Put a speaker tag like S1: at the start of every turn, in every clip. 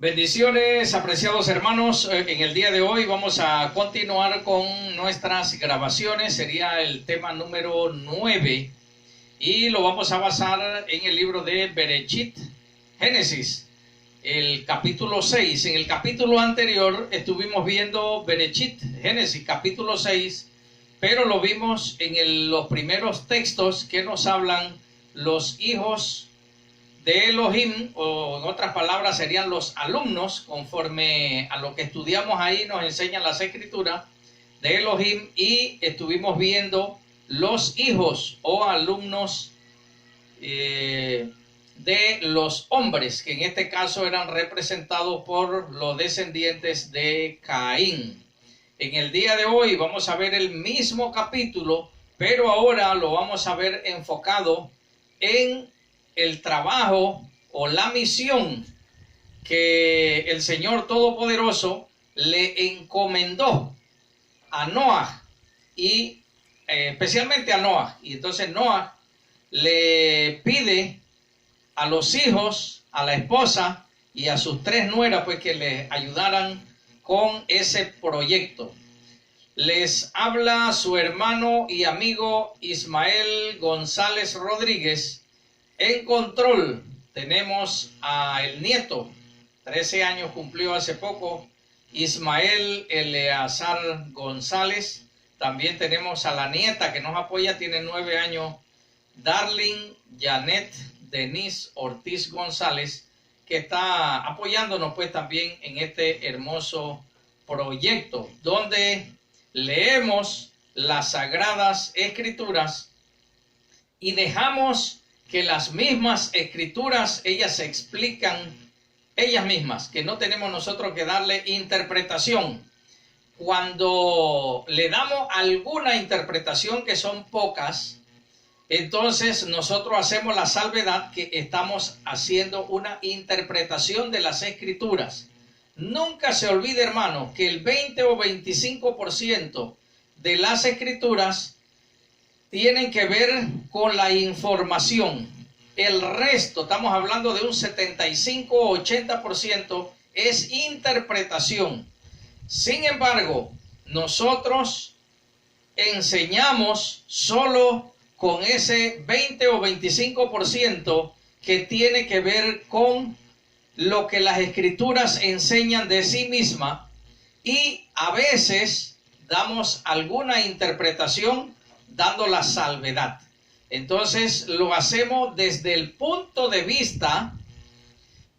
S1: Bendiciones, apreciados hermanos. En el día de hoy vamos a continuar con nuestras grabaciones. Sería el tema número 9 y lo vamos a basar en el libro de Bereshit, Génesis, el capítulo 6. En el capítulo anterior estuvimos viendo Bereshit, Génesis, capítulo 6, pero lo vimos en los primeros textos que nos hablan los hijos de Elohim, o en otras palabras serían los alumnos, conforme a lo que estudiamos ahí nos enseñan las escrituras de Elohim, y estuvimos viendo los hijos o alumnos de los hombres, que en este caso eran representados por los descendientes de Caín. En el día de hoy vamos a ver el mismo capítulo, pero ahora lo vamos a ver enfocado en el trabajo o la misión que el Señor Todopoderoso le encomendó a Noah, y especialmente a Noah. Y entonces Noah le pide a los hijos, a la esposa y a sus 3 nueras, pues que le ayudaran con ese proyecto. Les habla su hermano y amigo Ismael González Rodríguez. En control tenemos a el nieto, 13 años cumplió hace poco, Ismael Eleazar González. También tenemos a la nieta que nos apoya, tiene 9 años, Darling Janet Denise Ortiz González, que está apoyándonos pues también en este hermoso proyecto, donde leemos las Sagradas Escrituras y dejamos que las mismas escrituras, ellas se explican ellas mismas, que no tenemos nosotros que darle interpretación. Cuando le damos alguna interpretación, que son pocas, entonces nosotros hacemos la salvedad que estamos haciendo una interpretación de las escrituras. Nunca se olvide, hermano, que el 20 o 25% de las escrituras tienen que ver con la información. El resto, estamos hablando de un 75 o 80%, es interpretación. Sin embargo, nosotros enseñamos solo con ese 20 o 25% que tiene que ver con lo que las escrituras enseñan de sí misma, y a veces damos alguna interpretación dando la salvedad. Entonces lo hacemos desde el punto de vista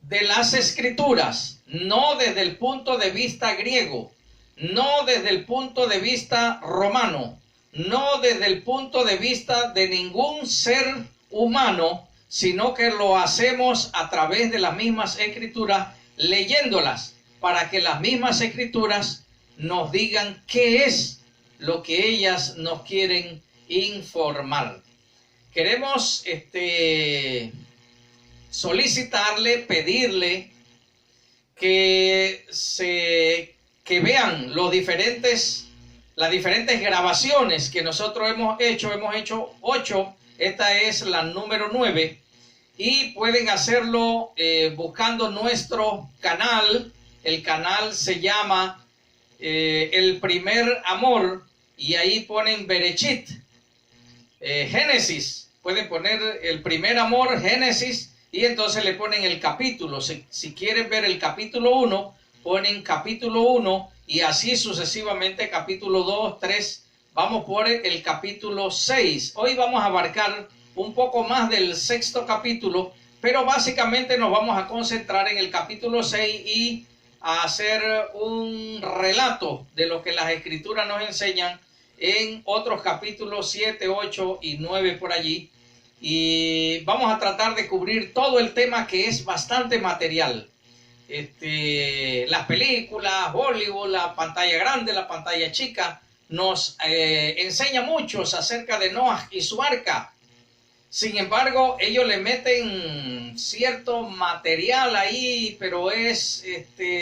S1: de las escrituras, no desde el punto de vista griego, no desde el punto de vista romano, no desde el punto de vista de ningún ser humano, sino que lo hacemos a través de las mismas escrituras, leyéndolas, para que las mismas escrituras nos digan qué es lo que ellas nos quieren informar. Queremos solicitarle, pedirle que vean las diferentes grabaciones que nosotros hemos hecho 8, esta es la número 9, y pueden hacerlo buscando nuestro canal. El canal se llama El Primer Amor, y ahí ponen Bereshit, Génesis, pueden poner El Primer Amor, Génesis, y entonces le ponen el capítulo. Si quieren ver el capítulo 1, ponen capítulo 1, y así sucesivamente, capítulo 2, 3, vamos por el capítulo 6. Hoy vamos a abarcar un poco más del 6º capítulo, pero básicamente nos vamos a concentrar en el capítulo 6 y a hacer un relato de lo que las escrituras nos enseñan en otros capítulos 7, 8 y 9 por allí, y vamos a tratar de cubrir todo el tema, que es bastante material. Las películas, Hollywood, la pantalla grande, la pantalla chica, nos enseña mucho acerca de Noah y su arca. Sin embargo, ellos le meten cierto material ahí, pero es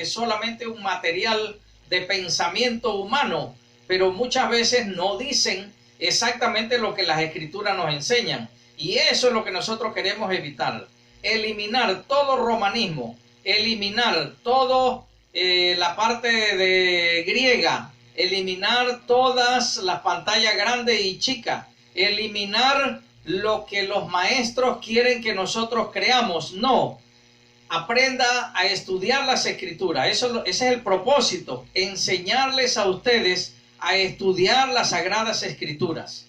S1: solamente un material de pensamiento humano, pero muchas veces no dicen exactamente lo que las escrituras nos enseñan. Y eso es lo que nosotros queremos evitar. Eliminar todo romanismo, eliminar todo la parte de griega, eliminar todas las pantallas grandes y chicas, eliminar lo que los maestros quieren que nosotros creamos. No, aprenda a estudiar las escrituras. Ese es el propósito, enseñarles a ustedes a estudiar las sagradas escrituras,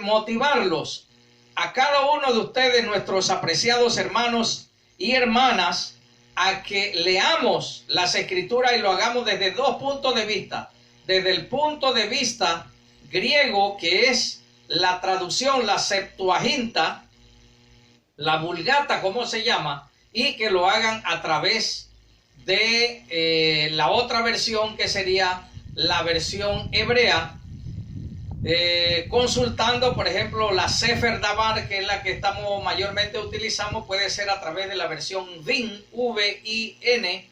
S1: motivarlos a cada uno de ustedes, nuestros apreciados hermanos y hermanas, a que leamos las escrituras y lo hagamos desde dos puntos de vista. Desde el punto de vista griego, que es la traducción, la Septuaginta, la Vulgata, como se llama, y que lo hagan a través de la otra versión, que sería la versión hebrea, consultando, por ejemplo, la Sefer Dabar, que es la que estamos mayormente utilizamos, puede ser a través de la versión VIN, V-I-N,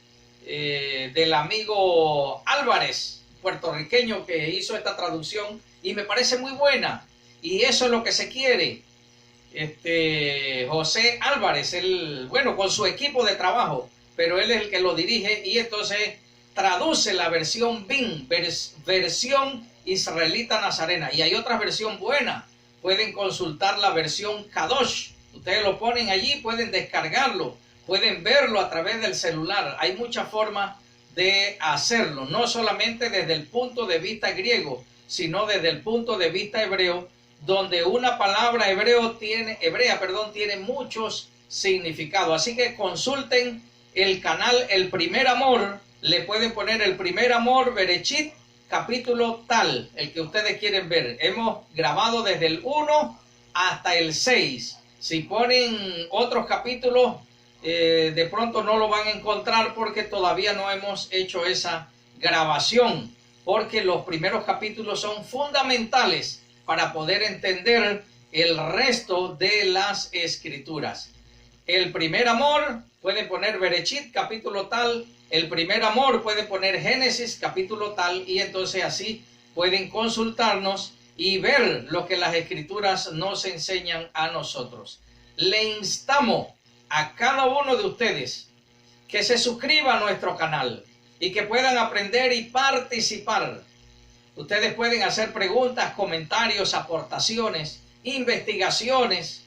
S1: del amigo Álvarez, puertorriqueño, que hizo esta traducción, y me parece muy buena, y eso es lo que se quiere. José Álvarez, bueno, con su equipo de trabajo, pero él es el que lo dirige, y entonces traduce la versión VIN, versión israelita nazarena, y hay otra versión buena. Pueden consultar la versión Kadosh, ustedes lo ponen allí, pueden descargarlo, pueden verlo a través del celular. Hay muchas formas de hacerlo, no solamente desde el punto de vista griego, sino desde el punto de vista hebreo, donde una palabra hebrea tiene muchos significados. Así que consulten el canal El Primer Amor, le pueden poner El Primer Amor, Berechit, capítulo tal, el que ustedes quieren ver. Hemos grabado desde el 1 hasta el 6. Si ponen otros capítulos, de pronto no lo van a encontrar, porque todavía no hemos hecho esa grabación, porque los primeros capítulos son fundamentales para poder entender el resto de las escrituras. El Primer Amor, pueden poner Berechit, capítulo tal. El Primer Amor, pueden poner Génesis, capítulo tal, y entonces así pueden consultarnos y ver lo que las escrituras nos enseñan a nosotros. Le instamos a cada uno de ustedes que se suscriba a nuestro canal y que puedan aprender y participar. Ustedes pueden hacer preguntas, comentarios, aportaciones, investigaciones,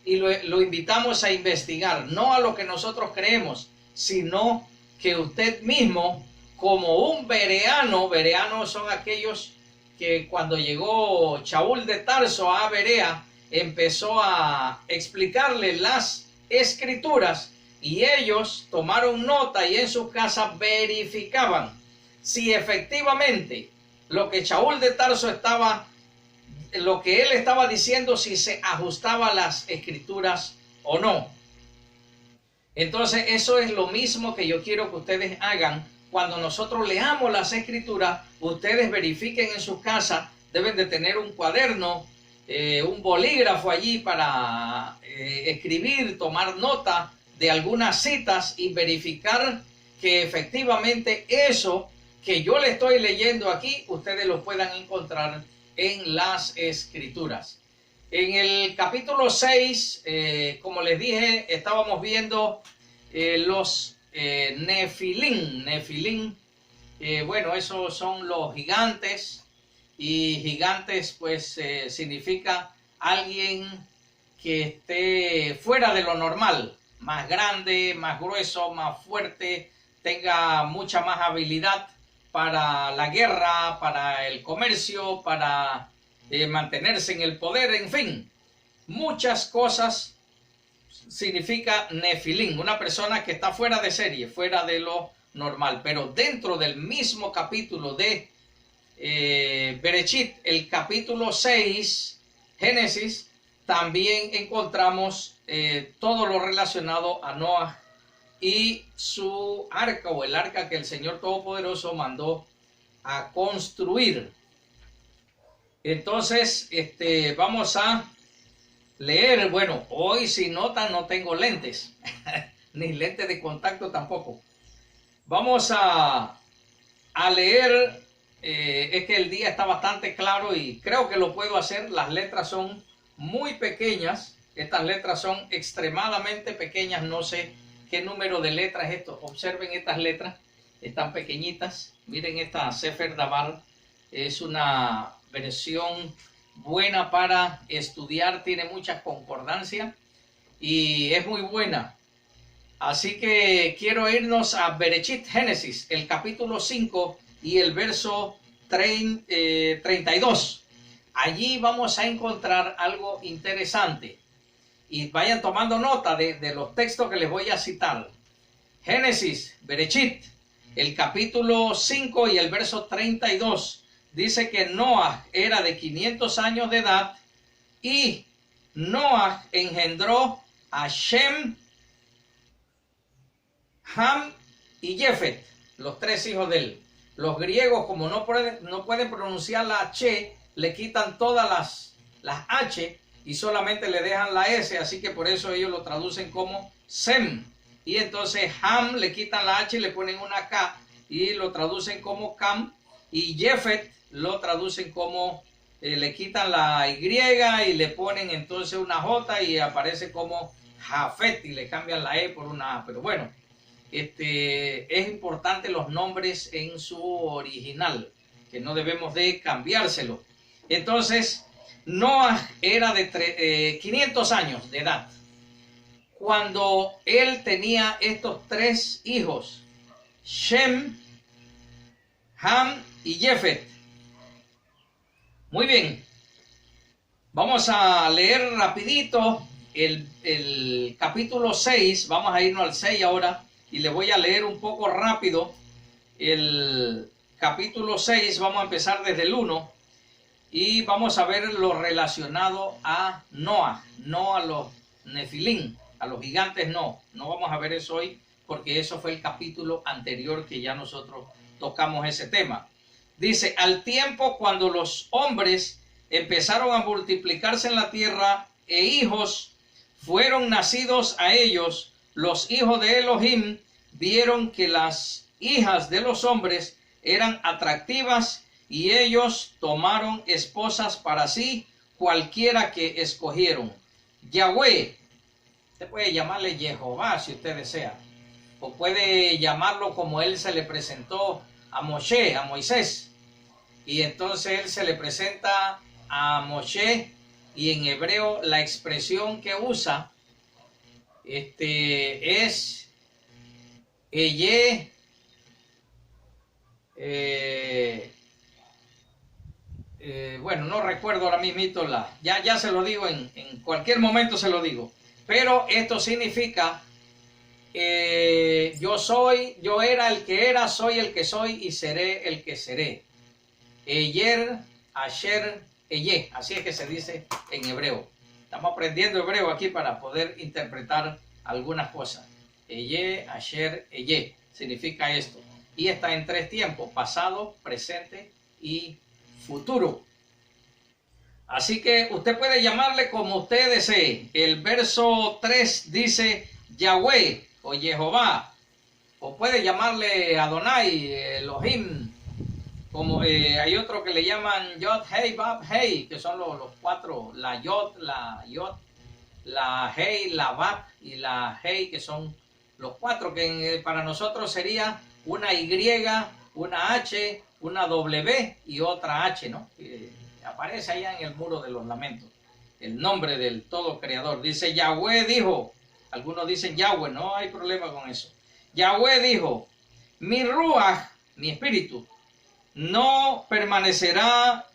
S1: y lo invitamos a investigar, no a lo que nosotros creemos, sino que usted mismo, como un bereano, bereanos son aquellos que cuando llegó Shaul de Tarso a Berea, empezó a explicarle las escrituras, y ellos tomaron nota y en sus casas verificaban si efectivamente lo que Shaul de Tarso lo que él estaba diciendo, si se ajustaba a las escrituras o no. Entonces eso es lo mismo que yo quiero que ustedes hagan cuando nosotros leamos las escrituras. Ustedes verifiquen en su casa, deben de tener un cuaderno, un bolígrafo allí para escribir, tomar nota de algunas citas y verificar que efectivamente eso que yo le estoy leyendo aquí, ustedes lo puedan encontrar en las escrituras. En el capítulo 6, como les dije, estábamos viendo los Nefilín. Bueno, esos son los gigantes, y gigantes pues significa alguien que esté fuera de lo normal, más grande, más grueso, más fuerte, tenga mucha más habilidad para la guerra, para el comercio, para mantenerse en el poder, en fin, muchas cosas significa Nefilín, una persona que está fuera de serie, fuera de lo normal. Pero dentro del mismo capítulo de Berechit, el capítulo 6, Génesis, también encontramos todo lo relacionado a Noah y su arca, o el arca que el Señor Todopoderoso mandó a construir. Entonces, vamos a leer. Bueno, hoy, si notan, no tengo lentes, ni lentes de contacto tampoco. Vamos a leer. Es que el día está bastante claro y creo que lo puedo hacer. Las letras son muy pequeñas. Estas letras son extremadamente pequeñas. No sé qué número de letras es esto. Observen estas letras, están pequeñitas. Miren esta Sefer Dabar, es una versión buena para estudiar, tiene muchas concordancias y es muy buena. Así que quiero irnos a Bereshit, Génesis, el capítulo 5 y el verso 32. Allí vamos a encontrar algo interesante. Y vayan tomando nota de los textos que les voy a citar. Génesis, Bereshit, el capítulo 5 y el verso 32. Dice que Noah era de 500 años de edad y Noah engendró a Shem, Ham y Jefet, los tres hijos de él. Los griegos, como no pueden pronunciar la H, le quitan todas las H y solamente le dejan la S, así que por eso ellos lo traducen como Sem. Y entonces Ham le quitan la H y le ponen una K y lo traducen como Cam. Y Jefet lo traducen como, le quitan la Y y le ponen entonces una J y aparece como Jafet y le cambian la E por una A. Pero bueno, es importante los nombres en su original, que no debemos de cambiárselo. Entonces, Noah era de 500 años de edad cuando él tenía estos tres hijos, Shem, Ham y Jefet. Muy bien, vamos a leer rapidito el capítulo 6, vamos a irnos al 6 ahora, y le voy a leer un poco rápido el capítulo 6, vamos a empezar desde el 1, y vamos a ver lo relacionado a Noah, no a los Nefilim, a los gigantes no vamos a ver eso hoy, porque eso fue el capítulo anterior que ya nosotros tocamos ese tema. Dice, al tiempo cuando los hombres empezaron a multiplicarse en la tierra e hijos fueron nacidos a ellos, los hijos de Elohim vieron que las hijas de los hombres eran atractivas y ellos tomaron esposas para sí, cualquiera que escogieron. Yahweh, usted puede llamarle Jehová si usted desea, o puede llamarlo como él se le presentó a Moshe, a Moisés, y entonces él se le presenta a Moshe, y en hebreo la expresión que usa es Eye, bueno, no recuerdo ahora mismo, ya se lo digo, en cualquier momento se lo digo, pero esto significa yo era el que era, soy el que soy y seré el que seré. Eyer, Asher, Eye, así es que se dice en hebreo. Estamos aprendiendo hebreo aquí para poder interpretar algunas cosas. Eye, Asher, Eye, significa esto. Y está en tres tiempos, pasado, presente y futuro. Así que usted puede llamarle como usted desee. El verso 3 dice Yahweh o Jehová, o puede llamarle Adonai, Elohim, como hay otro que le llaman Yod, Hei, Bab, Hei, que son los cuatro, la Yod, la Hei, la Bab y la Hei, que son los cuatro, que para nosotros sería una Y, una H, una W y otra H, ¿no? Aparece allá en el muro de los lamentos, el nombre del todo creador. Dice, Yahweh dijo, algunos dicen Yahweh, no hay problema con eso. Yahweh dijo, mi ruach, mi espíritu, no permanecerá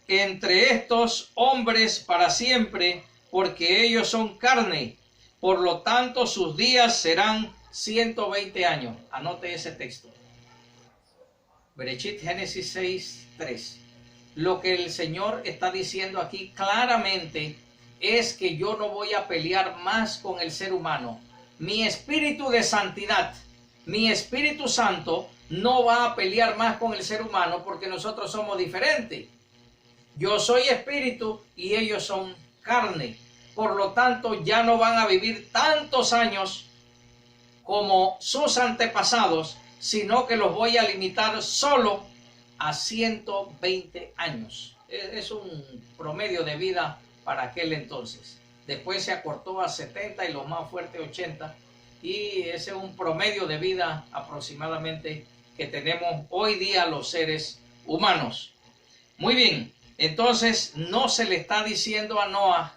S1: entre estos hombres para siempre, porque ellos son carne, por lo tanto sus días serán 120 años. Anote ese texto. Bereshit, Génesis 6, 3. Lo que el Señor está diciendo aquí claramente es que yo no voy a pelear más con el ser humano. Mi espíritu de santidad, mi Espíritu Santo no va a pelear más con el ser humano porque nosotros somos diferentes. Yo soy espíritu y ellos son carne. Por lo tanto, ya no van a vivir tantos años como sus antepasados, sino que los voy a limitar solo a 120 años. Es un promedio de vida para aquel entonces. Después se acortó a 70 y los más fuertes 80. y ese es un promedio de vida aproximadamente que tenemos hoy día los seres humanos. Muy bien, entonces no se le está diciendo a Noah,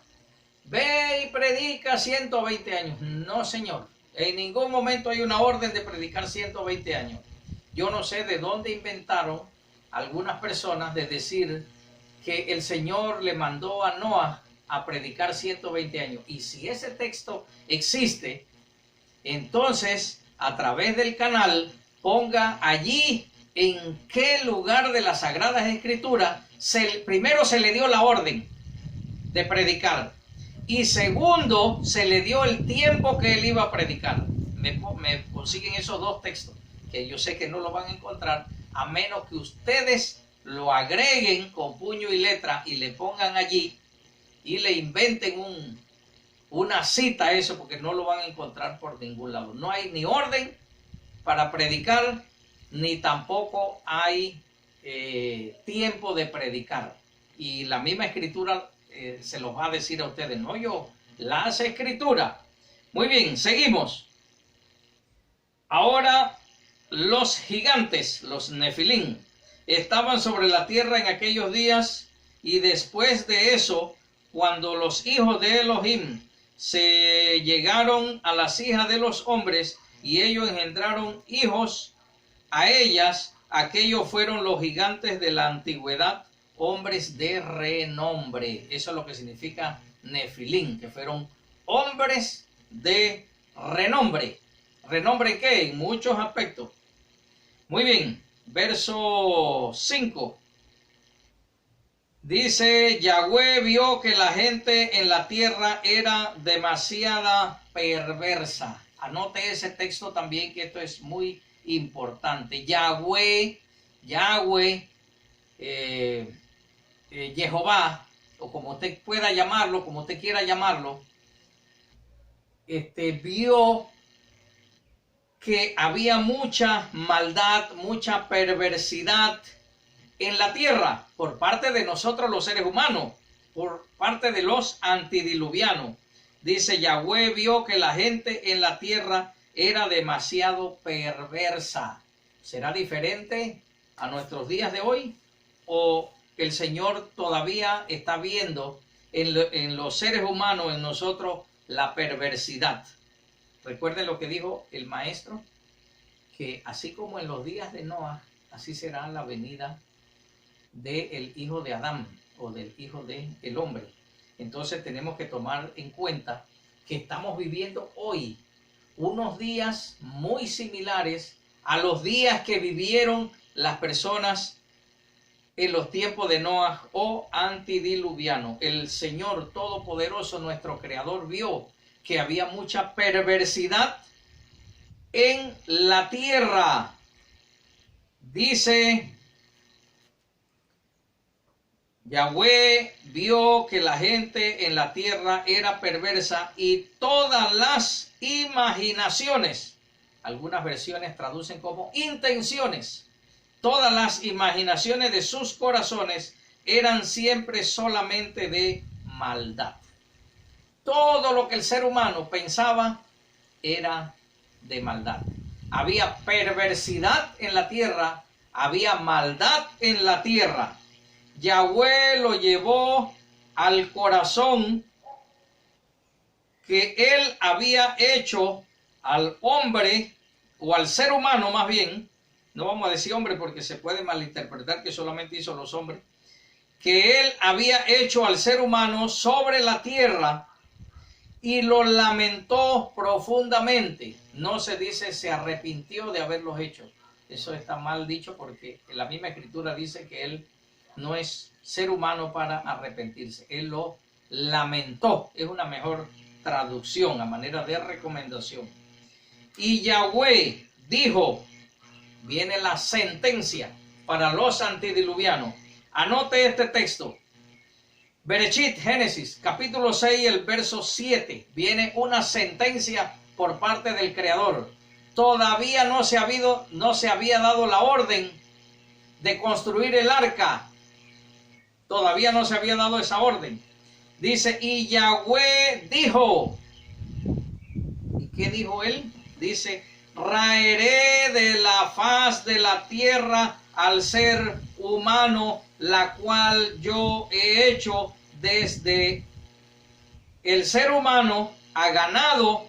S1: ve y predica 120 años. No, señor, en ningún momento hay una orden de predicar 120 años. Yo no sé de dónde inventaron algunas personas de decir que el Señor le mandó a Noah a predicar 120 años. Y si ese texto existe, entonces a través del canal ponga allí en qué lugar de las Sagradas Escrituras primero se le dio la orden de predicar y segundo se le dio el tiempo que él iba a predicar. Me consiguen esos dos textos que yo sé que no lo van a encontrar a menos que ustedes lo agreguen con puño y letra y le pongan allí y le inventen una cita a eso, porque no lo van a encontrar por ningún lado. No hay ni orden para predicar, ni tampoco hay tiempo de predicar. Y la misma escritura se los va a decir a ustedes, no yo, las escrituras. Muy bien, seguimos. Ahora los gigantes, los Nefilín, estaban sobre la tierra en aquellos días, y después de eso, cuando los hijos de Elohim se llegaron a las hijas de los hombres, y ellos engendraron hijos a ellas, aquellos fueron los gigantes de la antigüedad, hombres de renombre. Eso es lo que significa Nefilín, que fueron hombres de renombre. ¿Renombre qué? En muchos aspectos. Muy bien, verso 5. Dice, Yahweh vio que la gente en la tierra era demasiada perversa. Anote ese texto también, que esto es muy importante. Yahweh, Jehová, o como usted pueda llamarlo, como usted quiera llamarlo, vio que había mucha maldad, mucha perversidad en la tierra por parte de nosotros los seres humanos, por parte de los antidiluvianos. Dice, Yahweh vio que la gente en la tierra era demasiado perversa. ¿Será diferente a nuestros días de hoy? ¿O el Señor todavía está viendo en los seres humanos, en nosotros, la perversidad? Recuerden lo que dijo el maestro, que así como en los días de Noah, así será la venida del hijo de Adán o del hijo del hombre. Entonces tenemos que tomar en cuenta que estamos viviendo hoy unos días muy similares a los días que vivieron las personas en los tiempos de Noah o antidiluviano. El Señor Todopoderoso, nuestro Creador, vio que había mucha perversidad en la tierra. Dice, Yahweh vio que la gente en la tierra era perversa y todas las imaginaciones, algunas versiones traducen como intenciones, todas las imaginaciones de sus corazones eran siempre solamente de maldad. Todo lo que el ser humano pensaba era de maldad. Había perversidad en la tierra, había maldad en la tierra. Yahweh lo llevó al corazón que él había hecho al hombre, o al ser humano más bien, no vamos a decir hombre porque se puede malinterpretar que solamente hizo los hombres, que él había hecho al ser humano sobre la tierra, y lo lamentó profundamente. No se dice se arrepintió de haberlos hecho. Eso está mal dicho, porque la misma escritura dice que él no es ser humano para arrepentirse. Él lo lamentó. Es una mejor traducción a manera de recomendación. Y Yahweh dijo, viene la sentencia para los antidiluvianos. Anote este texto. Bereshit, Génesis, capítulo 6, el verso 7. Viene una sentencia por parte del Creador. Todavía no se había dado la orden de construir el arca. Todavía no se había dado esa orden. Dice, y Yahweh dijo. ¿Y qué dijo él? dice, raeré de la faz de la tierra al ser humano, la cual yo he hecho desde el ser humano a ganado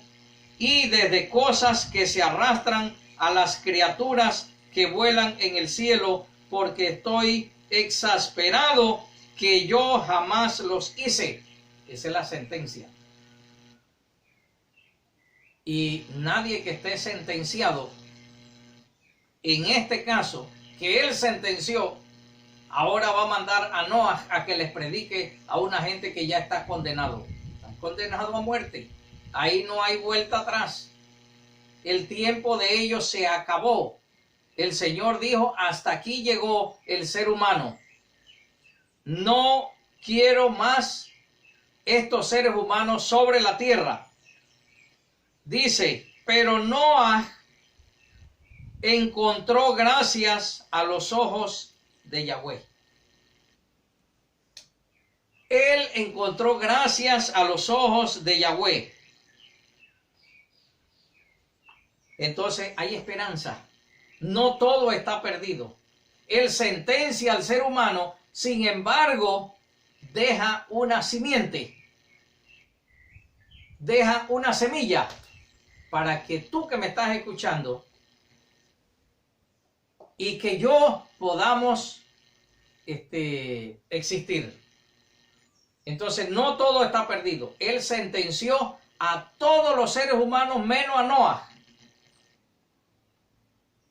S1: y desde cosas que se arrastran a las criaturas que vuelan en el cielo, porque estoy exasperado que yo jamás los hice. Esa es la sentencia. Y nadie que esté sentenciado, en este caso, que él sentenció, ahora va a mandar a Noah a que les predique a una gente que ya está condenado. Están condenados a muerte. Ahí no hay vuelta atrás. El tiempo de ellos se acabó. El Señor dijo, hasta aquí llegó el ser humano. No quiero más estos seres humanos sobre la tierra. Dice, pero Noah encontró gracias a los ojos de Yahweh. Él encontró gracias a los ojos de Yahweh. Entonces hay esperanza. No todo está perdido. Él sentencia al ser humano, sin embargo, deja una simiente. Deja una semilla para que tú que me estás escuchando y que yo podamos existir. Entonces no todo está perdido. Él sentenció a todos los seres humanos menos a Noah.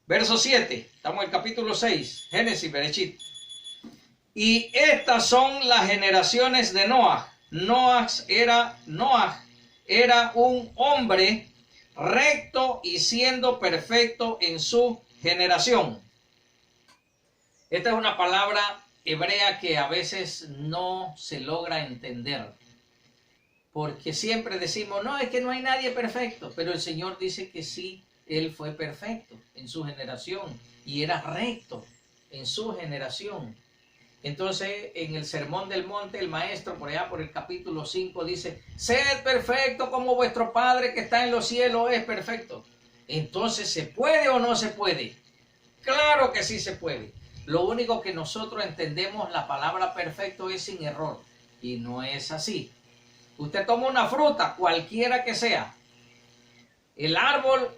S1: Verso 7, estamos en el capítulo 6, Génesis, Bereshit. Y estas son las generaciones de Noah. Noah era un hombre recto y siendo perfecto en su generación. Esta es una palabra hebrea que a veces no se logra entender. Porque siempre decimos, no, es que no hay nadie perfecto. Pero el Señor dice que sí, Él fue perfecto en su generación y era recto en su generación. Entonces, en el Sermón del Monte, el maestro, por allá por el capítulo 5, dice, sed perfecto como vuestro Padre que está en los cielos es perfecto. Entonces, ¿se puede o no se puede? Claro que sí se puede. Lo único que nosotros entendemos, la palabra perfecto es sin error. Y no es así. Usted toma una fruta, cualquiera que sea. El árbol,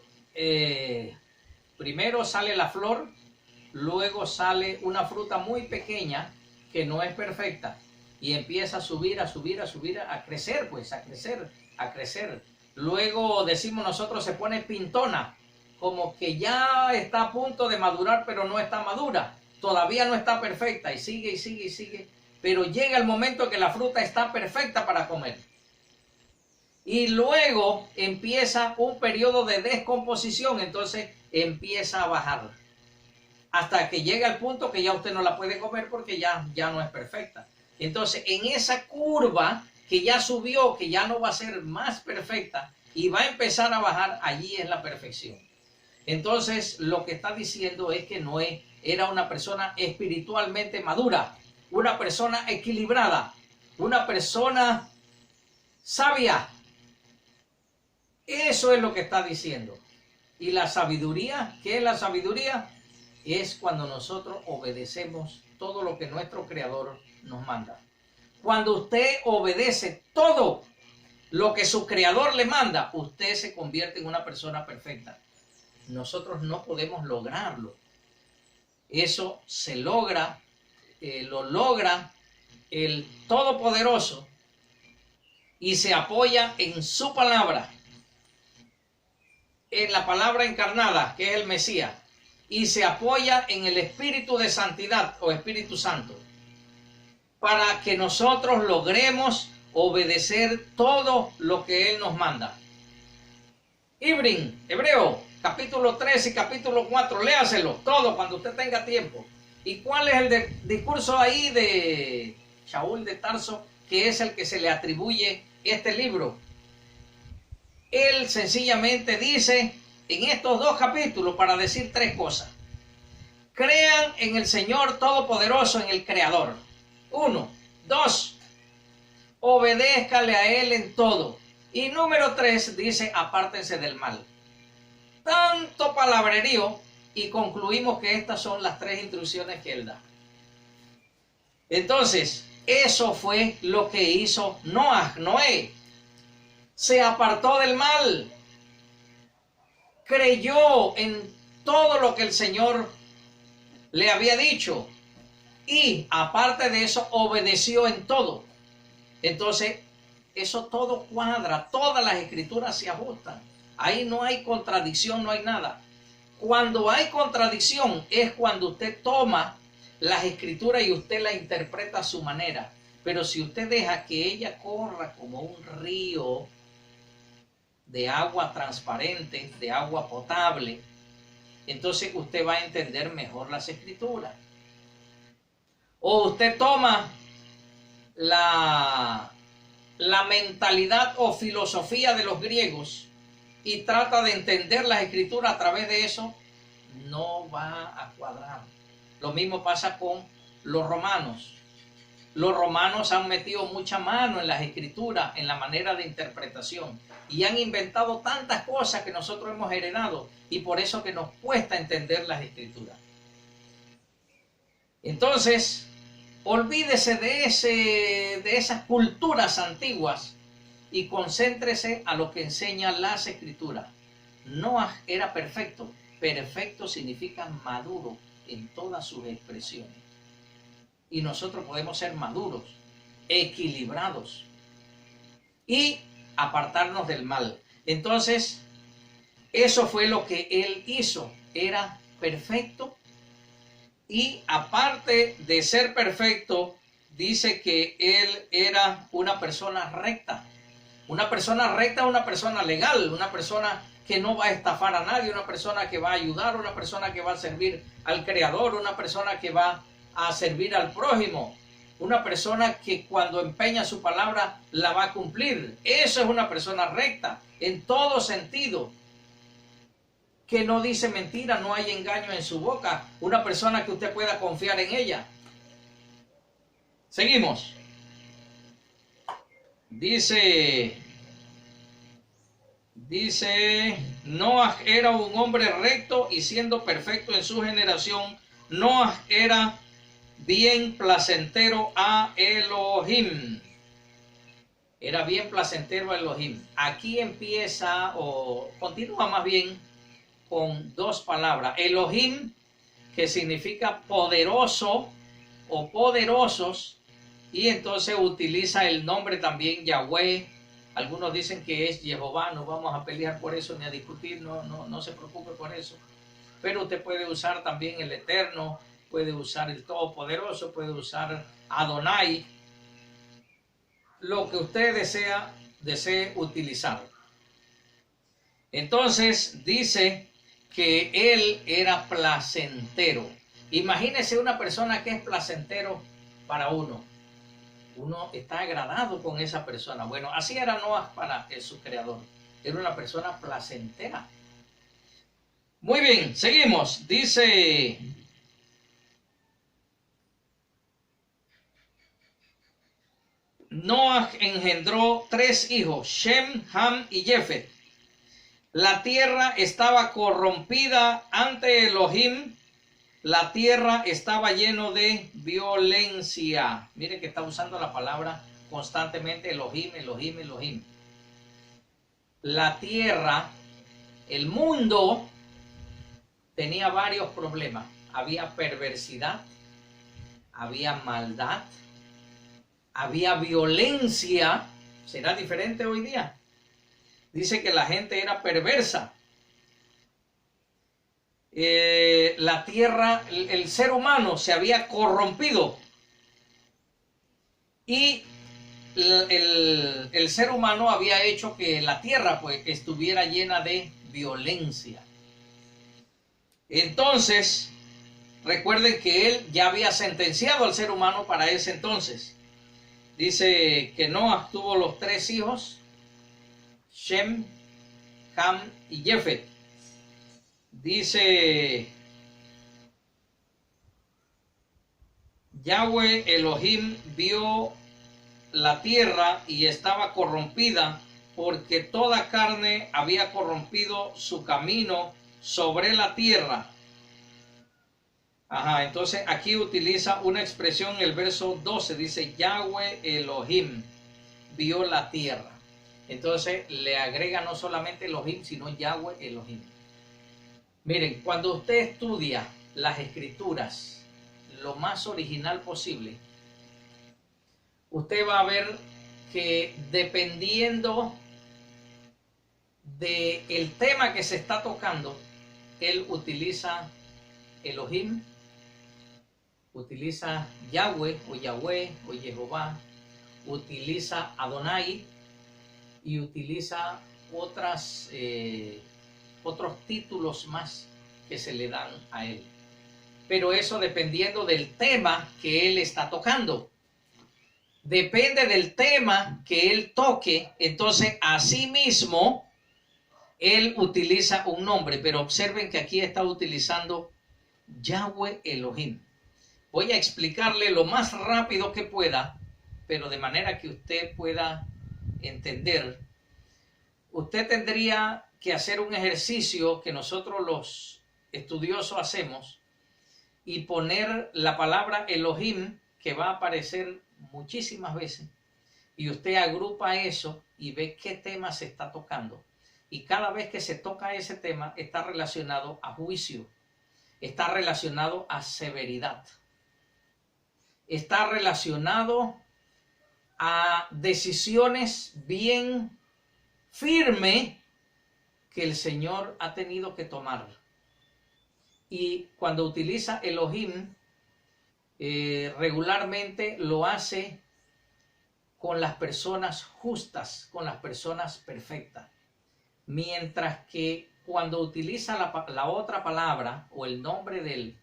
S1: primero sale la flor, luego sale una fruta muy pequeña que no es perfecta y empieza a subir, a crecer, pues, a crecer. Luego decimos nosotros se pone pintona, como que ya está a punto de madurar, pero no está madura, todavía no está perfecta y sigue, pero llega el momento que la fruta está perfecta para comer. Y luego empieza un periodo de descomposición, entonces empieza a bajar. Hasta que llega el punto que ya usted no la puede comer porque ya no es perfecta. Entonces, en esa curva que ya subió, que ya no va a ser más perfecta y va a empezar a bajar, allí es la perfección. Entonces, lo que está diciendo es que Noé era una persona espiritualmente madura, una persona equilibrada, una persona sabia. Eso es lo que está diciendo. Y la sabiduría, ¿qué es la sabiduría? Es cuando nosotros obedecemos todo lo que nuestro Creador nos manda. Cuando usted obedece todo lo que su Creador le manda, usted se convierte en una persona perfecta. Nosotros no podemos lograrlo. Eso se logra, lo logra el Todopoderoso y se apoya en su palabra, en la palabra encarnada, que es el Mesías. Y se apoya en el Espíritu de Santidad o Espíritu Santo para que nosotros logremos obedecer todo lo que Él nos manda. Hebreo, capítulo 3 y capítulo 4, léaselo todo cuando usted tenga tiempo. ¿Y cuál es el discurso ahí de Shaul de Tarso, que es el que se le atribuye este libro? Él sencillamente dice en estos dos capítulos para decir tres cosas. Crean en el Señor Todopoderoso, en el Creador. 1. 2. Obedézcale a Él en todo. Y número 3 dice, apártense del mal. tanto palabrerío y concluimos que estas son las 3 instrucciones que él da. Entonces, eso fue lo que hizo Noé. Se apartó del mal, creyó en todo lo que el Señor le había dicho y aparte de eso obedeció en todo. Entonces, eso todo cuadra, todas las escrituras se ajustan. Ahí no hay contradicción, no hay nada. Cuando hay contradicción es cuando usted toma las escrituras y usted las interpreta a su manera. Pero si usted deja que ella corra como un río de agua transparente, de agua potable, entonces usted va a entender mejor las escrituras. O usted toma la mentalidad o filosofía de los griegos y trata de entender las escrituras a través de eso, no va a cuadrar. Lo mismo pasa con los romanos. Los romanos han metido mucha mano en las escrituras, en la manera de interpretación, y han inventado tantas cosas que nosotros hemos heredado, y por eso que nos cuesta entender las escrituras. Entonces, olvídese de esas culturas antiguas y concéntrese a lo que enseñan las escrituras. Noé era perfecto. Perfecto significa maduro en todas sus expresiones. Y nosotros podemos ser maduros, equilibrados y apartarnos del mal. Entonces, eso fue lo que él hizo. Era perfecto y aparte de ser perfecto, dice que él era una persona recta. Una persona recta es una persona legal, una persona que no va a estafar a nadie, una persona que va a ayudar, una persona que va a servir al Creador, una persona que va a servir al prójimo, una persona que cuando empeña su palabra la va a cumplir. Eso es una persona recta en todo sentido, que no dice mentira, no hay engaño en su boca, una persona que usted pueda confiar en ella. Seguimos. Dice, Noé era un hombre recto y siendo perfecto en su generación, Noé era bien placentero a Elohim. Era bien placentero a Elohim. Aquí empieza o continúa más bien con 2 palabras. Elohim, que significa poderoso o poderosos, y entonces utiliza el nombre también Yahweh. Algunos dicen que es Jehová, no vamos a pelear por eso ni a discutir, no se preocupe por eso. Pero usted puede usar también el Eterno, puede usar el Todopoderoso, puede usar Adonai, lo que usted desee utilizar. Entonces dice que él era placentero. Imagínese una persona que es placentero para uno. Uno está agradado con esa persona. Bueno, así era Noé para su creador. Era una persona placentera. Muy bien, seguimos. Dice, Noé engendró 3 hijos, Shem, Ham y Jefet. La tierra estaba corrompida ante Elohim. La tierra estaba lleno de violencia. Mire que está usando la palabra constantemente Elohim, Elohim, Elohim. La tierra, el mundo, tenía varios problemas. Había perversidad, había maldad, había violencia. ¿Será diferente hoy día? Dice que la gente era perversa. La tierra, el ser humano se había corrompido y el ser humano había hecho que la tierra pues estuviera llena de violencia. Entonces, recuerden que él ya había sentenciado al ser humano para ese entonces. Dice que Noé tuvo los 3 hijos, Shem, Ham y Jefet. Dice, Yahweh Elohim vio la tierra y estaba corrompida porque toda carne había corrompido su camino sobre la tierra. Ajá, entonces aquí utiliza una expresión en el verso 12, dice Yahweh Elohim vio la tierra. Entonces le agrega no solamente Elohim, sino Yahweh Elohim. Miren, cuando usted estudia las escrituras lo más original posible, usted va a ver que dependiendo del tema que se está tocando, él utiliza Elohim, utiliza Yahweh o Jehová, utiliza Adonai y utiliza otros títulos más que se le dan a él. Pero eso dependiendo del tema que él está tocando. Depende del tema que él toque, entonces así mismo él utiliza un nombre, pero observen que aquí está utilizando Yahweh Elohim. Voy a explicarle lo más rápido que pueda, pero de manera que usted pueda entender. Usted tendría que hacer un ejercicio que nosotros los estudiosos hacemos y poner la palabra Elohim, que va a aparecer muchísimas veces, y usted agrupa eso y ve qué tema se está tocando. Y cada vez que se toca ese tema está relacionado a juicio, está relacionado a severidad, está relacionado a decisiones bien firmes que el Señor ha tenido que tomar. Y cuando utiliza Elohim, regularmente lo hace con las personas justas, con las personas perfectas. Mientras que cuando utiliza la otra palabra o el nombre del,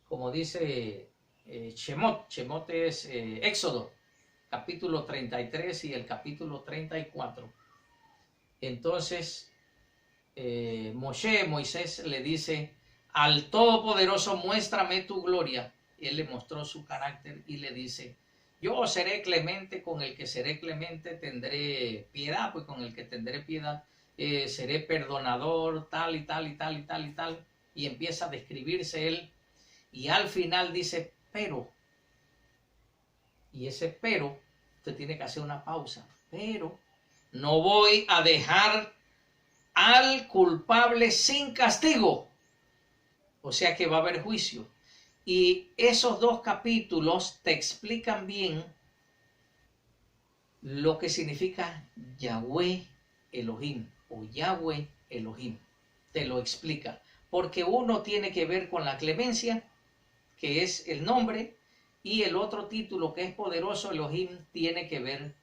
S1: como dice Shemot es Éxodo, capítulo 33 y el capítulo 34. Entonces, Moisés le dice, al Todopoderoso muéstrame tu gloria. Él le mostró su carácter y le dice, yo seré clemente con el que seré clemente, tendré piedad, pues con el que tendré piedad, seré perdonador, tal y tal y tal y tal y tal. Y empieza a describirse él. Y al final dice, pero. Y ese pero, usted tiene que hacer una pausa. Pero no voy a dejar al culpable sin castigo. O sea que va a haber juicio. Y esos dos capítulos te explican bien lo que significa Yahweh Elohim o Yahweh Elohim. Te lo explica. Porque uno tiene que ver con la clemencia, que es el nombre, y el otro título, que es poderoso Elohim, tiene que ver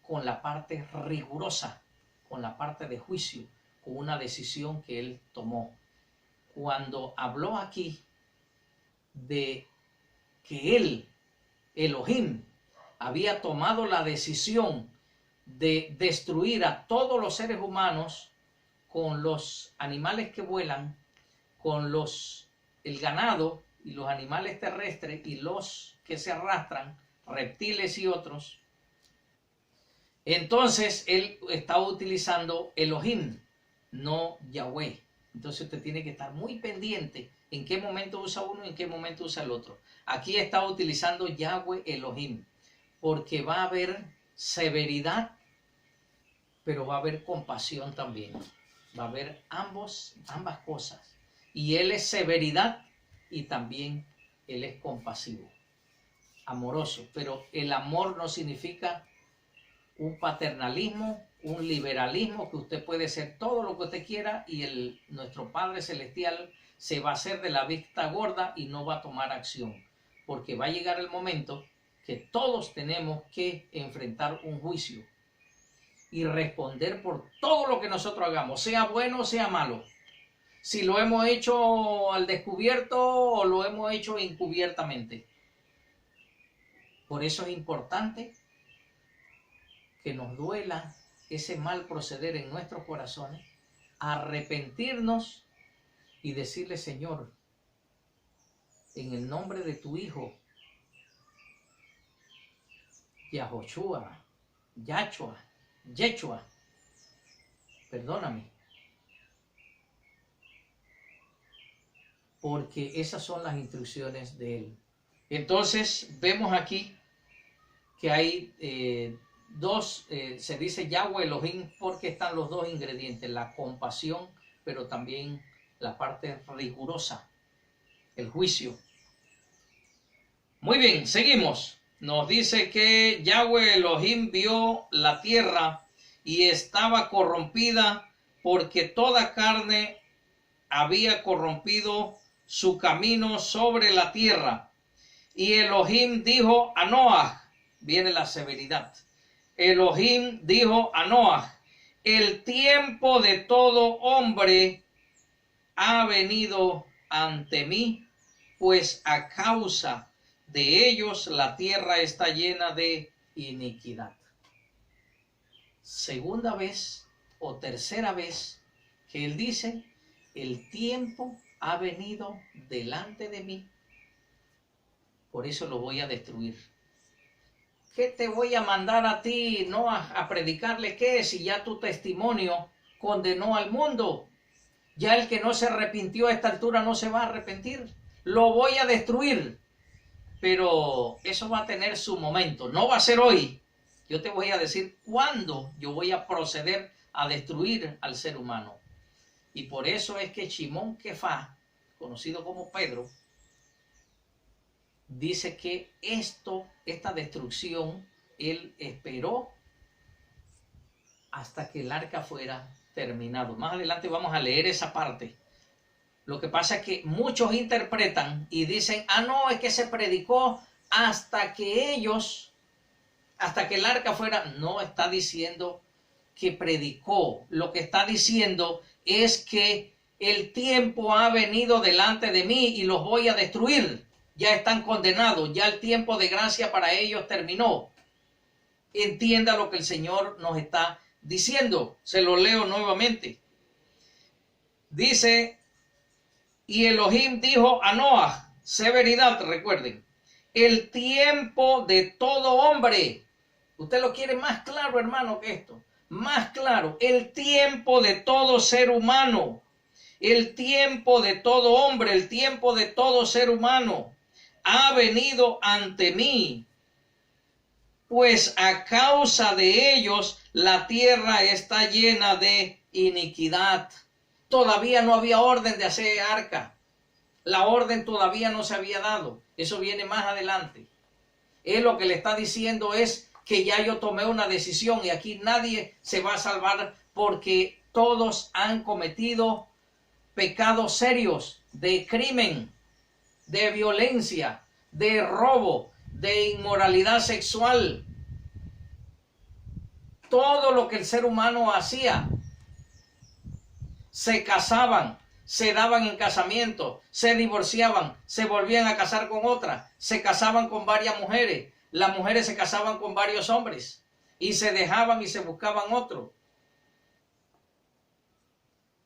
S1: con la parte rigurosa, con la parte de juicio, con una decisión que él tomó. Cuando habló aquí de que él, Elohim, había tomado la decisión de destruir a todos los seres humanos con los animales que vuelan, con el ganado y los animales terrestres y los que se arrastran, reptiles y otros. Entonces él estaba utilizando Elohim, no Yahweh. Entonces usted tiene que estar muy pendiente en qué momento usa uno y en qué momento usa el otro. Aquí está utilizando Yahweh Elohim, porque va a haber severidad, pero va a haber compasión también. Va a haber ambas cosas. Y él es severidad y también él es compasivo, amoroso. Pero el amor no significa un paternalismo, un liberalismo, que usted puede ser todo lo que usted quiera y nuestro Padre Celestial se va a hacer de la vista gorda y no va a tomar acción. Porque va a llegar el momento que todos tenemos que enfrentar un juicio y responder por todo lo que nosotros hagamos, sea bueno o sea malo. Si lo hemos hecho al descubierto o lo hemos hecho encubiertamente. Por eso es importante que nos duela ese mal proceder en nuestros corazones, arrepentirnos y decirle, Señor, en el nombre de tu Hijo, Yahoshua, Yahshua,
S2: Yeshua, perdóname. Porque esas son las instrucciones de él. Entonces vemos aquí que hay dos, se dice Yahweh Elohim porque están los dos ingredientes, la compasión, pero también la parte rigurosa, el juicio. Muy bien, seguimos. Nos dice que Yahweh Elohim vio la tierra y estaba corrompida porque toda carne había corrompido su camino sobre la tierra. Y Elohim dijo a Noah, viene la severidad. Elohim dijo a Noah, el tiempo de todo hombre ha venido ante mí, pues a causa de ellos la tierra está llena de iniquidad. Segunda vez o tercera vez que él dice, el tiempo ha venido delante de mí, por eso lo voy a destruir. ¿Qué te voy a mandar a ti, no a predicarle qué, si ya tu testimonio condenó al mundo? Ya el que no se arrepintió a esta altura no se va a arrepentir. Lo voy a destruir. Pero eso va a tener su momento. No va a ser hoy. Yo te voy a decir cuándo yo voy a proceder a destruir al ser humano. Y por eso es que Shimón Kefá, conocido como Pedro, dice que esta destrucción, él esperó hasta que el arca fuera terminado. Más adelante vamos a leer esa parte. Lo que pasa es que muchos interpretan y dicen, no, es que se predicó hasta que el arca fuera. No está diciendo que predicó. Lo que está diciendo es que el tiempo ha venido delante de mí y los voy a destruir. Ya están condenados, ya el tiempo de gracia para ellos terminó. Entienda lo que el Señor nos está diciendo. Se lo leo nuevamente. Dice, y Elohim dijo a Noah, severidad, recuerden, el tiempo de todo hombre. Usted lo quiere más claro, hermano, que esto. Más claro, el tiempo de todo ser humano. El tiempo de todo hombre, el tiempo de todo ser humano ha venido ante mí, pues a causa de ellos la tierra está llena de iniquidad. Todavía no había orden de hacer arca. La orden todavía no se había dado. Eso viene más adelante. Él lo que le está diciendo es que ya yo tomé una decisión y aquí nadie se va a salvar porque todos han cometido pecados serios de crimen, de violencia, de robo, de inmoralidad sexual. Todo lo que el ser humano hacía. Se casaban, se daban en casamiento, se divorciaban, se volvían a casar con otra, se casaban con varias mujeres, las mujeres se casaban con varios hombres y se dejaban y se buscaban otro.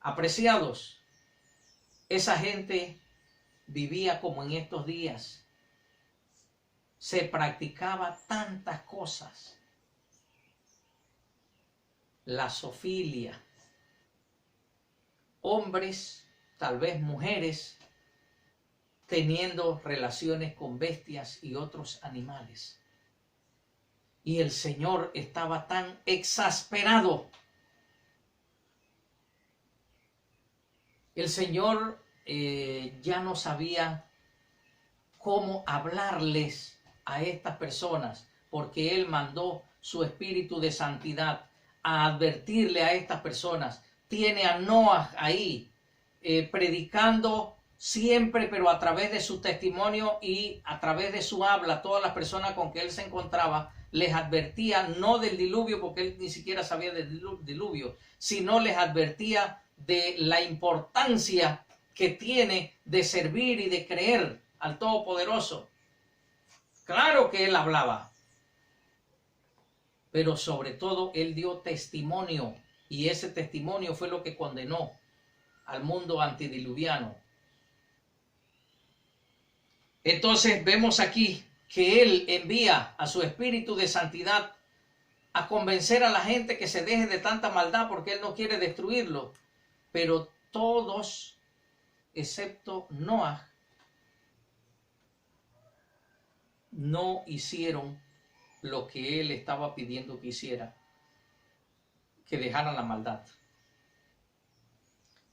S2: Apreciados, esa gente vivía como en estos días. Se practicaba tantas cosas. La zoofilia. Hombres, tal vez mujeres, teniendo relaciones con bestias y otros animales. Y el Señor estaba tan exasperado. El Señor ya no sabía cómo hablarles a estas personas, porque Él mandó su espíritu de santidad a advertirle a estas personas. Tiene a Noah ahí predicando siempre, pero a través de su testimonio y a través de su habla, todas las personas con que él se encontraba, les advertía no del diluvio, porque él ni siquiera sabía del diluvio, sino les advertía de la importancia que tiene de servir y de creer al Todopoderoso. Claro que él hablaba, pero sobre todo él dio testimonio, y ese testimonio fue lo que condenó al mundo antidiluviano. Entonces vemos aquí que él envía a su espíritu de santidad a convencer a la gente que se deje de tanta maldad porque Él no quiere destruirlo. Pero todos, excepto Noah, no hicieron lo que Él estaba pidiendo que hiciera, que dejaran la maldad.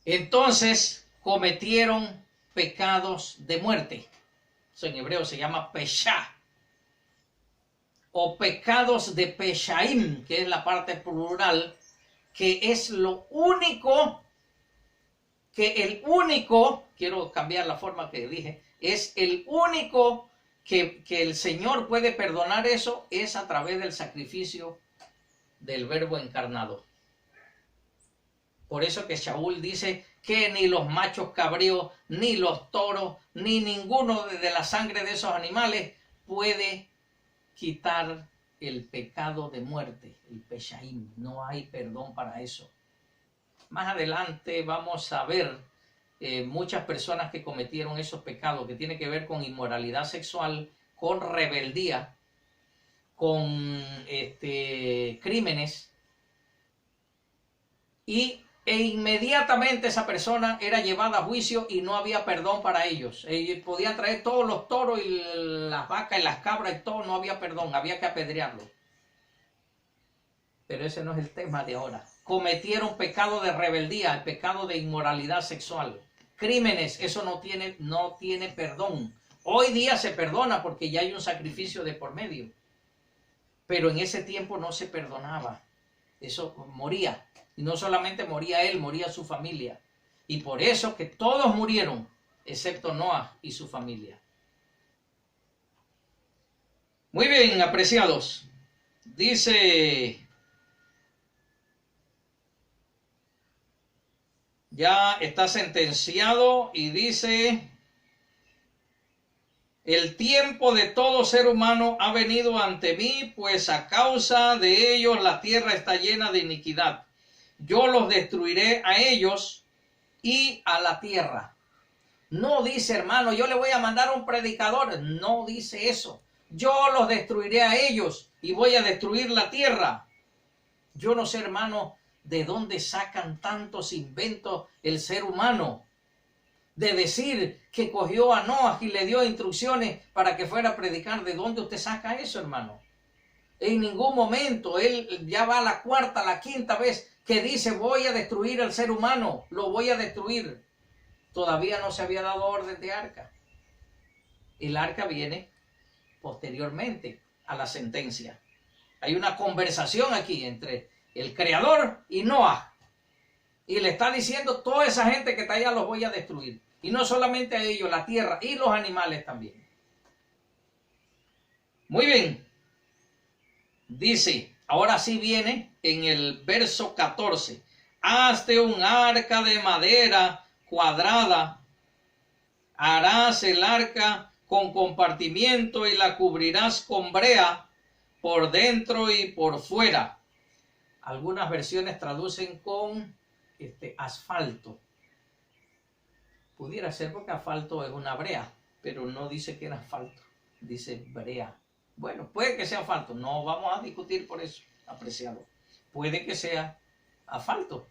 S2: Entonces cometieron pecados de muerte. Eso en hebreo se llama Peshá. O pecados de Peshaim, que es la parte plural, que es lo único, quiero cambiar la forma que dije, es el único que el Señor puede perdonar eso, es a través del sacrificio del Verbo encarnado. Por eso que Shaul dice que ni los machos cabríos, ni los toros, ni ninguno de la sangre de esos animales puede quitar el pecado de muerte, el Peshaim. No hay perdón para eso. Más adelante vamos a ver muchas personas que cometieron esos pecados que tienen que ver con inmoralidad sexual, con rebeldía, con crímenes, e inmediatamente esa persona era llevada a juicio y no había perdón para ellos. Ellos podían traer todos los toros y las vacas y las cabras y todo, no había perdón, había que apedrearlo. Pero ese no es el tema de ahora. Cometieron pecado de rebeldía, el pecado de inmoralidad sexual. Crímenes, eso no tiene perdón. Hoy día se perdona porque ya hay un sacrificio de por medio. Pero en ese tiempo no se perdonaba. Eso moría. Y no solamente moría él, moría su familia. Y por eso que todos murieron, excepto Noah y su familia. Muy bien, apreciados. Dice, ya está sentenciado y dice, el tiempo de todo ser humano ha venido ante mí, pues a causa de ellos la tierra está llena de iniquidad. Yo los destruiré a ellos y a la tierra. No dice, hermano, yo le voy a mandar un predicador. No dice eso. Yo los destruiré a ellos y voy a destruir la tierra. Yo no sé, hermano, de dónde sacan tantos inventos el ser humano. De decir que cogió a Noah y le dio instrucciones para que fuera a predicar. ¿De dónde usted saca eso, hermano? En ningún momento. Él ya va a la cuarta, la quinta vez que dice, voy a destruir al ser humano, lo voy a destruir. Todavía no se había dado orden de arca. El arca viene posteriormente a la sentencia. Hay una conversación aquí entre el Creador y Noah. Y le está diciendo, toda esa gente que está allá los voy a destruir. Y no solamente a ellos, la tierra y los animales también. Muy bien. Dice, ahora sí viene en el verso 14. Hazte un arca de madera cuadrada. Harás el arca con compartimiento y la cubrirás con brea por dentro y por fuera. Algunas versiones traducen con asfalto. Pudiera ser porque asfalto es una brea, pero no dice que era asfalto, dice brea. Bueno, puede que sea asfalto, no vamos a discutir por eso, apreciado. Puede que sea asfalto,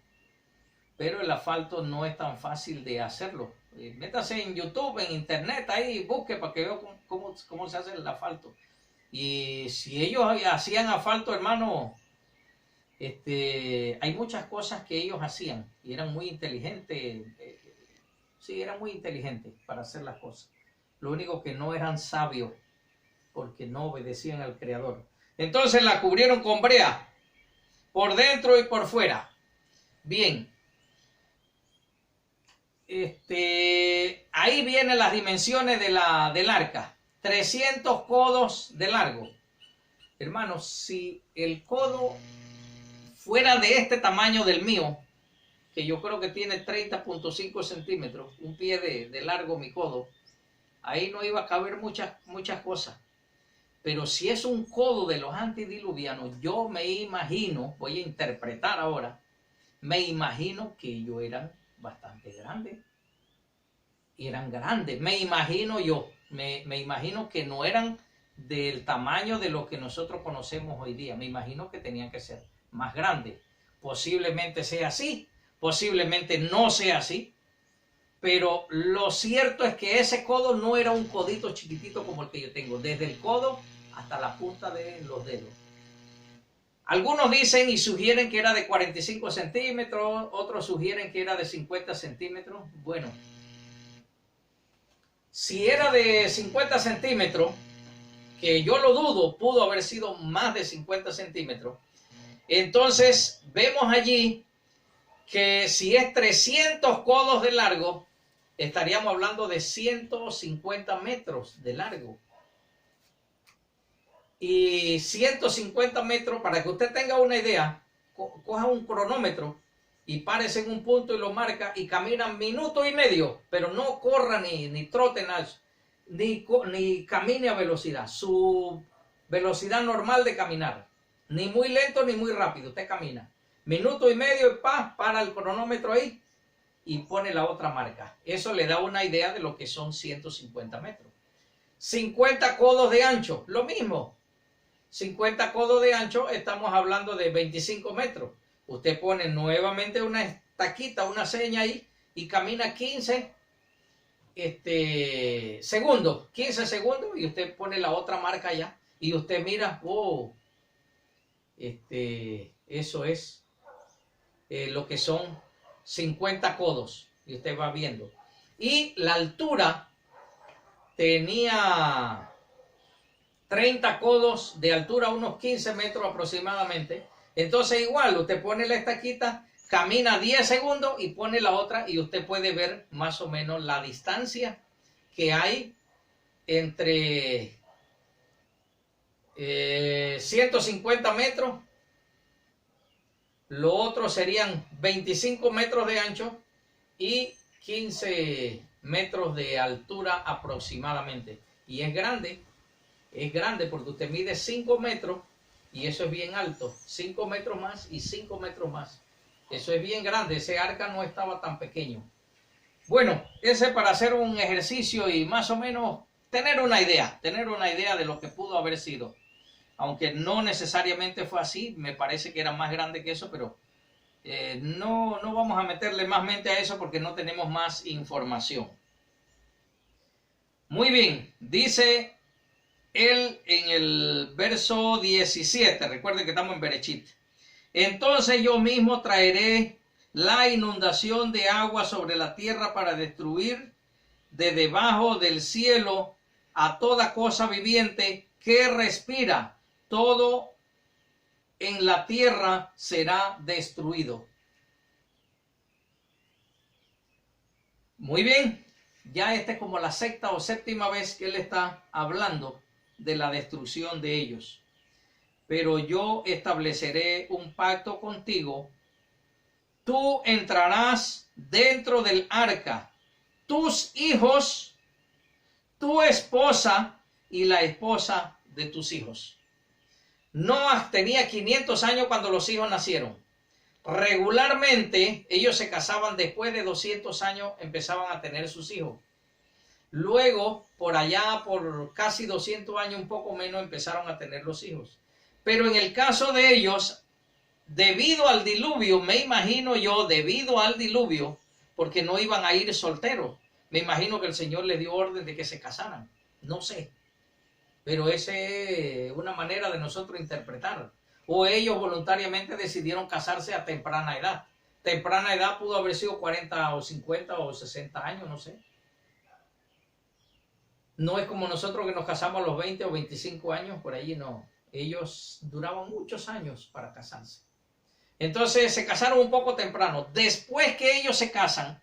S2: pero el asfalto no es tan fácil de hacerlo. Métase en YouTube, en internet, ahí busque para que vea cómo se hace el asfalto. Y si ellos hacían asfalto, hermano, hay muchas cosas que ellos hacían y eran muy inteligentes. Sí, eran muy inteligentes para hacer las cosas. Lo único que no eran sabios porque no obedecían al Creador. Entonces la cubrieron con brea por dentro y por fuera. Bien. Ahí vienen las dimensiones del arca. 300 codos de largo. Hermanos, si el codo fuera de este tamaño del mío, que yo creo que tiene 30.5 centímetros, un pie de largo mi codo, ahí no iba a caber muchas cosas. Pero si es un codo de los antediluvianos, yo me imagino, voy a interpretar ahora, me imagino que ellos eran bastante grandes. Eran grandes, me imagino yo, me imagino que no eran del tamaño de lo que nosotros conocemos hoy día. Me imagino que tenían que ser más grandes. Posiblemente sea así, posiblemente no sea así, pero lo cierto es que ese codo no era un codito chiquitito como el que yo tengo, desde el codo hasta la punta de los dedos. Algunos dicen y sugieren que era de 45 centímetros, otros sugieren que era de 50 centímetros. Bueno, si era de 50 centímetros, que yo lo dudo, pudo haber sido más de 50 centímetros, entonces vemos allí que si es 300 codos de largo, estaríamos hablando de 150 metros de largo. Y 150 metros, para que usted tenga una idea, coja un cronómetro y párese en un punto y lo marca y camina minuto y medio, pero no corra ni trote, ni camine a velocidad, su velocidad normal de caminar, ni muy lento ni muy rápido, usted camina. Minuto y medio y para el cronómetro ahí y pone la otra marca. Eso le da una idea de lo que son 150 metros. 50 codos de ancho, lo mismo. 50 codos de ancho, estamos hablando de 25 metros. Usted pone nuevamente una estaquita, una seña ahí y camina 15 segundos. 15 segundos y usted pone la otra marca allá y usted mira, oh, eso es lo que son 50 codos y usted va viendo. Y la altura tenía 30 codos de altura, unos 15 metros aproximadamente. Entonces igual, usted pone la estaquita, camina 10 segundos y pone la otra y usted puede ver más o menos la distancia que hay entre 150 metros. Lo otro serían 25 metros de ancho y 15 metros de altura aproximadamente. Y es grande porque usted mide 5 metros y eso es bien alto. 5 metros más y 5 metros más. Eso es bien grande, ese arca no estaba tan pequeño. Bueno, ese para hacer un ejercicio y más o menos tener una idea de lo que pudo haber sido. Aunque no necesariamente fue así, me parece que era más grande que eso, pero no vamos a meterle más mente a eso porque no tenemos más información. Muy bien, dice él en el verso 17, recuerden que estamos en Berechit. Entonces yo mismo traeré la inundación de agua sobre la tierra para destruir de debajo del cielo a toda cosa viviente que respira. Todo en la tierra será destruido. Muy bien, ya esta es como la sexta o séptima vez que él está hablando de la destrucción de ellos. Pero yo estableceré un pacto contigo. Tú entrarás dentro del arca, tus hijos, tu esposa y la esposa de tus hijos. Noah tenía 500 años cuando los hijos nacieron. Regularmente ellos se casaban después de 200 años, empezaban a tener sus hijos. Luego, por allá, por casi 200 años, un poco menos, empezaron a tener los hijos. Pero en el caso de ellos, debido al diluvio, me imagino yo, debido al diluvio, porque no iban a ir solteros, me imagino que el Señor les dio orden de que se casaran. No sé. Pero esa es una manera de nosotros interpretar. O ellos voluntariamente decidieron casarse a temprana edad. Temprana edad pudo haber sido 40 o 50 o 60 años, no sé. No es como nosotros que nos casamos a los 20 o 25 años, por allí no. Ellos duraban muchos años para casarse. Entonces se casaron un poco temprano. Después que ellos se casan,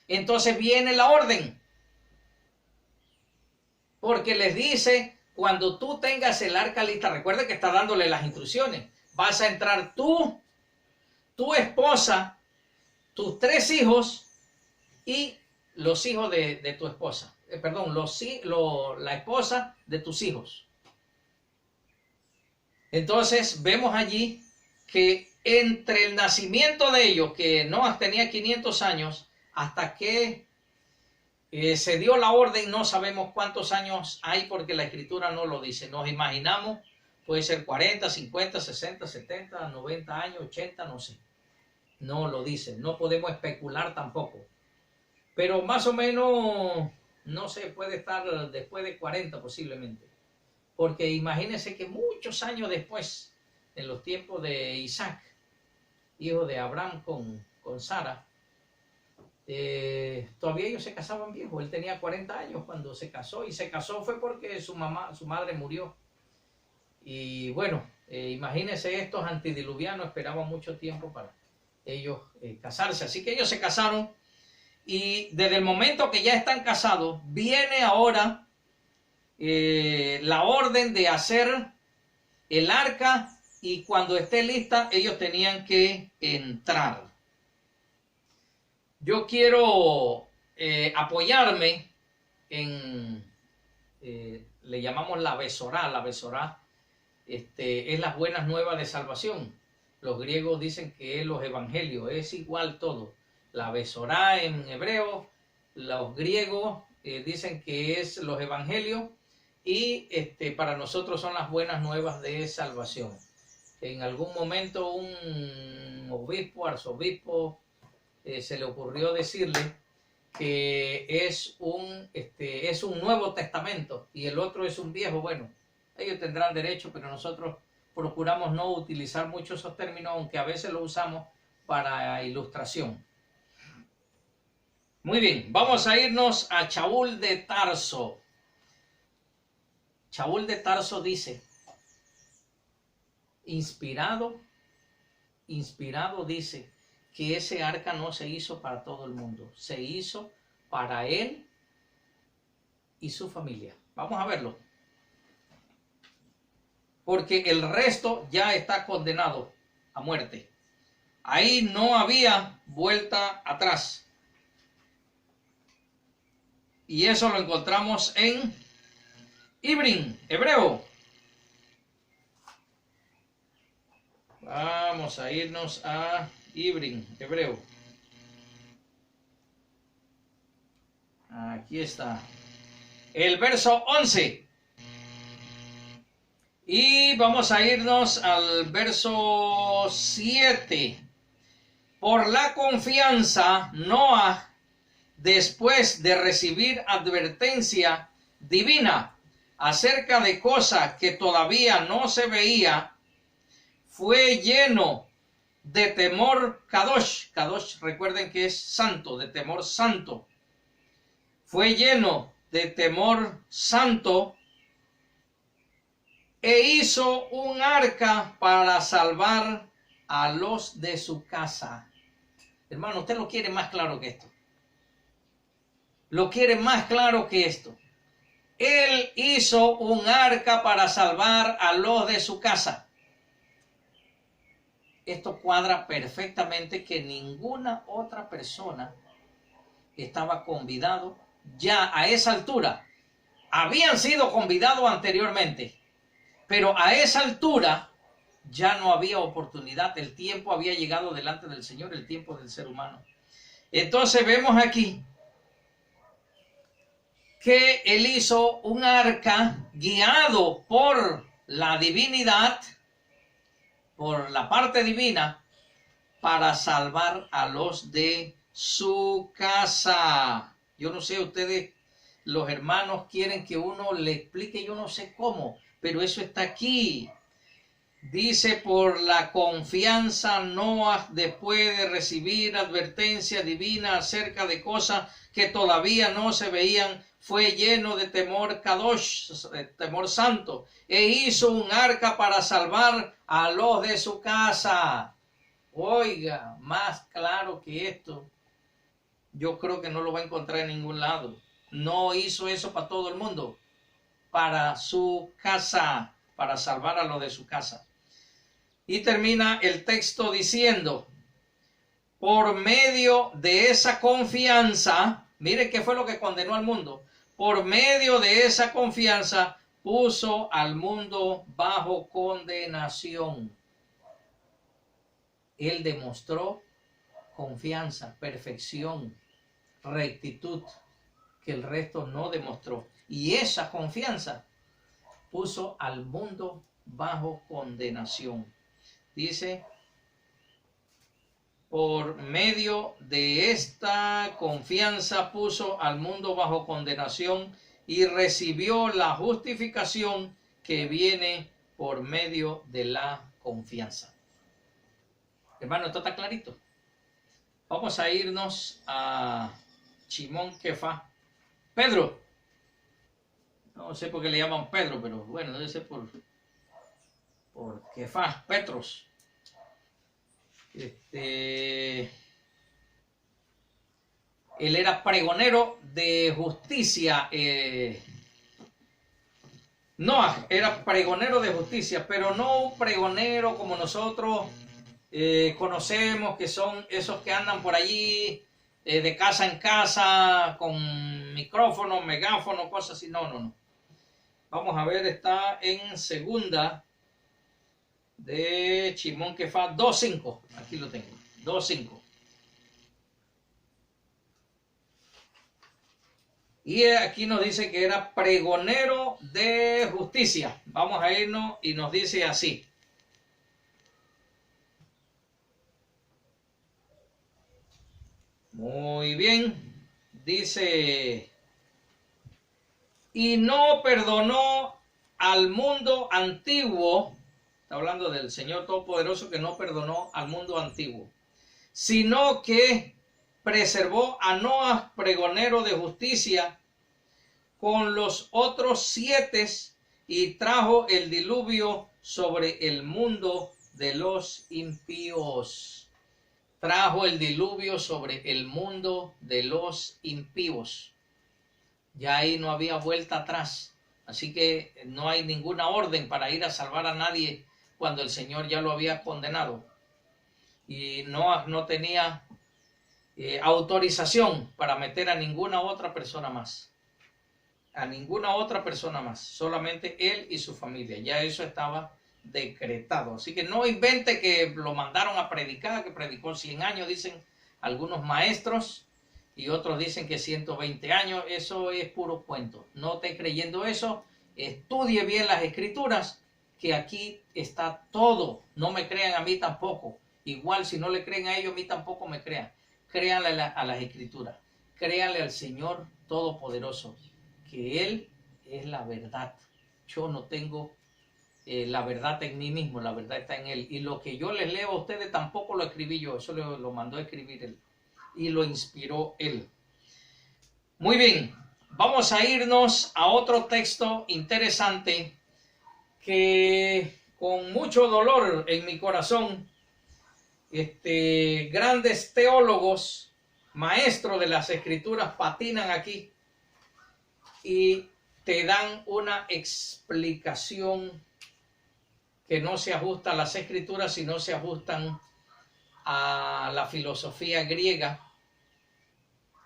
S2: entonces viene la orden. Porque les dice, cuando tú tengas el arca lista, recuerda que está dándole las instrucciones. Vas a entrar tú, tu esposa, tus 3 hijos y los hijos de tu esposa. La esposa de tus hijos. Entonces vemos allí que entre el nacimiento de ellos, que Noah tenía 500 años, hasta que Se dio la orden, no sabemos cuántos años hay porque la escritura no lo dice. Nos imaginamos, puede ser 40, 50, 60, 70, 90 años, 80, no sé. No lo dice, no podemos especular tampoco. Pero más o menos, no sé, puede estar después de 40 posiblemente. Porque imagínense que muchos años después, en los tiempos de Isaac, hijo de Abraham con Sara, todavía ellos se casaban viejos. Él tenía 40 años cuando se casó, y se casó fue porque su madre murió. Y bueno, imagínense, estos antediluvianos esperaban mucho tiempo para ellos casarse, así que ellos se casaron, y desde el momento que ya están casados viene ahora la orden de hacer el arca, y cuando esté lista ellos tenían que entrar. Yo quiero apoyarme en, le llamamos la Besorá. La Besorá es las buenas nuevas de salvación. Los griegos dicen que es los evangelios, es igual todo. La Besorá en hebreo, los griegos dicen que es los evangelios, y para nosotros son las buenas nuevas de salvación. En algún momento un obispo, arzobispo, se le ocurrió decirle que es un Nuevo Testamento y el otro es un viejo. Bueno, ellos tendrán derecho, pero nosotros procuramos no utilizar mucho esos términos, aunque a veces lo usamos para ilustración. Muy bien, vamos a irnos a Shaul de Tarso. Shaul de Tarso dice, inspirado dice que ese arca no se hizo para todo el mundo, se hizo para él y su familia. Vamos a verlo. Porque el resto ya está condenado a muerte. Ahí no había vuelta atrás. Y eso lo encontramos en Ibrin, hebreo. Vamos a irnos a Ibrin, hebreo. Aquí está. El verso 11. Y vamos a irnos al verso 7. Por la confianza, Noah, después de recibir advertencia divina acerca de cosas que todavía no se veía, fue lleno de temor Kadosh. Kadosh, recuerden que es santo, de temor santo. Fue lleno de temor santo e hizo un arca para salvar a los de su casa. Hermano, usted lo quiere más claro que esto. Lo quiere más claro que esto. Él hizo un arca para salvar a los de su casa. Esto cuadra perfectamente que ninguna otra persona estaba convidado ya a esa altura. Habían sido convidados anteriormente, pero a esa altura ya no había oportunidad. El tiempo había llegado delante del Señor, el tiempo del ser humano. Entonces vemos aquí que él hizo un arca guiado por la divinidad, por la parte divina, para salvar a los de su casa. Yo no sé, ustedes, los hermanos, quieren que uno le explique, yo no sé cómo, pero eso está aquí. Dice, por la confianza Noah, después de recibir advertencia divina acerca de cosas que todavía no se veían, fue lleno de temor Kadosh, temor santo, e hizo un arca para salvar a los de su casa. Oiga, más claro que esto, yo creo que no lo va a encontrar en ningún lado. No hizo eso para todo el mundo, para su casa, para salvar a los de su casa. Y termina el texto diciendo, por medio de esa confianza, mire qué fue lo que condenó al mundo. Por medio de esa confianza puso al mundo bajo condenación. Él demostró confianza, perfección, rectitud. que el resto no demostró. Y esa confianza puso al mundo bajo condenación. Dice, por medio de esta confianza puso al mundo bajo condenación y recibió la justificación que viene por medio de la confianza. Hermano, esto está clarito. Vamos a irnos a Shimón Kefá. Pedro. No sé por qué le llaman Pedro, pero bueno, debe ser por Kefá, Petros. Él era pregonero de justicia. Noah era pregonero de justicia, pero no un pregonero como nosotros conocemos, que son esos que andan por allí de casa en casa con micrófono, megáfono, cosas así. No. Vamos a ver, está en segunda de Shimón Kefá 2.5. Aquí lo tengo, 2.5. Y aquí nos dice que era pregonero de justicia. Vamos a irnos y nos dice así. Muy bien. Dice, y no perdonó al mundo antiguo. Está hablando del Señor Todopoderoso, que no perdonó al mundo antiguo, sino que preservó a Noah, pregonero de justicia, con los otros 7 y trajo el diluvio sobre el mundo de los impíos. Trajo el diluvio sobre el mundo de los impíos. Ya ahí no había vuelta atrás. Así que no hay ninguna orden para ir a salvar a nadie cuando el Señor ya lo había condenado. Y Noah no tenía autorización para meter a ninguna otra persona más. A ninguna otra persona más. Solamente él y su familia. Ya eso estaba decretado. Así que no invente que lo mandaron a predicar, que predicó 100 años, dicen algunos maestros, y otros dicen que 120 años. Eso es puro cuento. No esté creyendo eso. Estudie bien las escrituras, que aquí está todo. No me crean a mí tampoco. Igual si no le creen a ellos, a mí tampoco me crean. Créanle a las escrituras. Créanle al Señor Todopoderoso, que Él es la verdad. Yo no tengo la verdad en mí mismo, la verdad está en Él. Y lo que yo les leo a ustedes tampoco lo escribí yo, eso lo mandó a escribir Él. Y lo inspiró Él. Muy bien, vamos a irnos a otro texto interesante que con mucho dolor en mi corazón, grandes teólogos, maestros de las escrituras patinan aquí y te dan una explicación que no se ajusta a las escrituras, sino se ajustan a la filosofía griega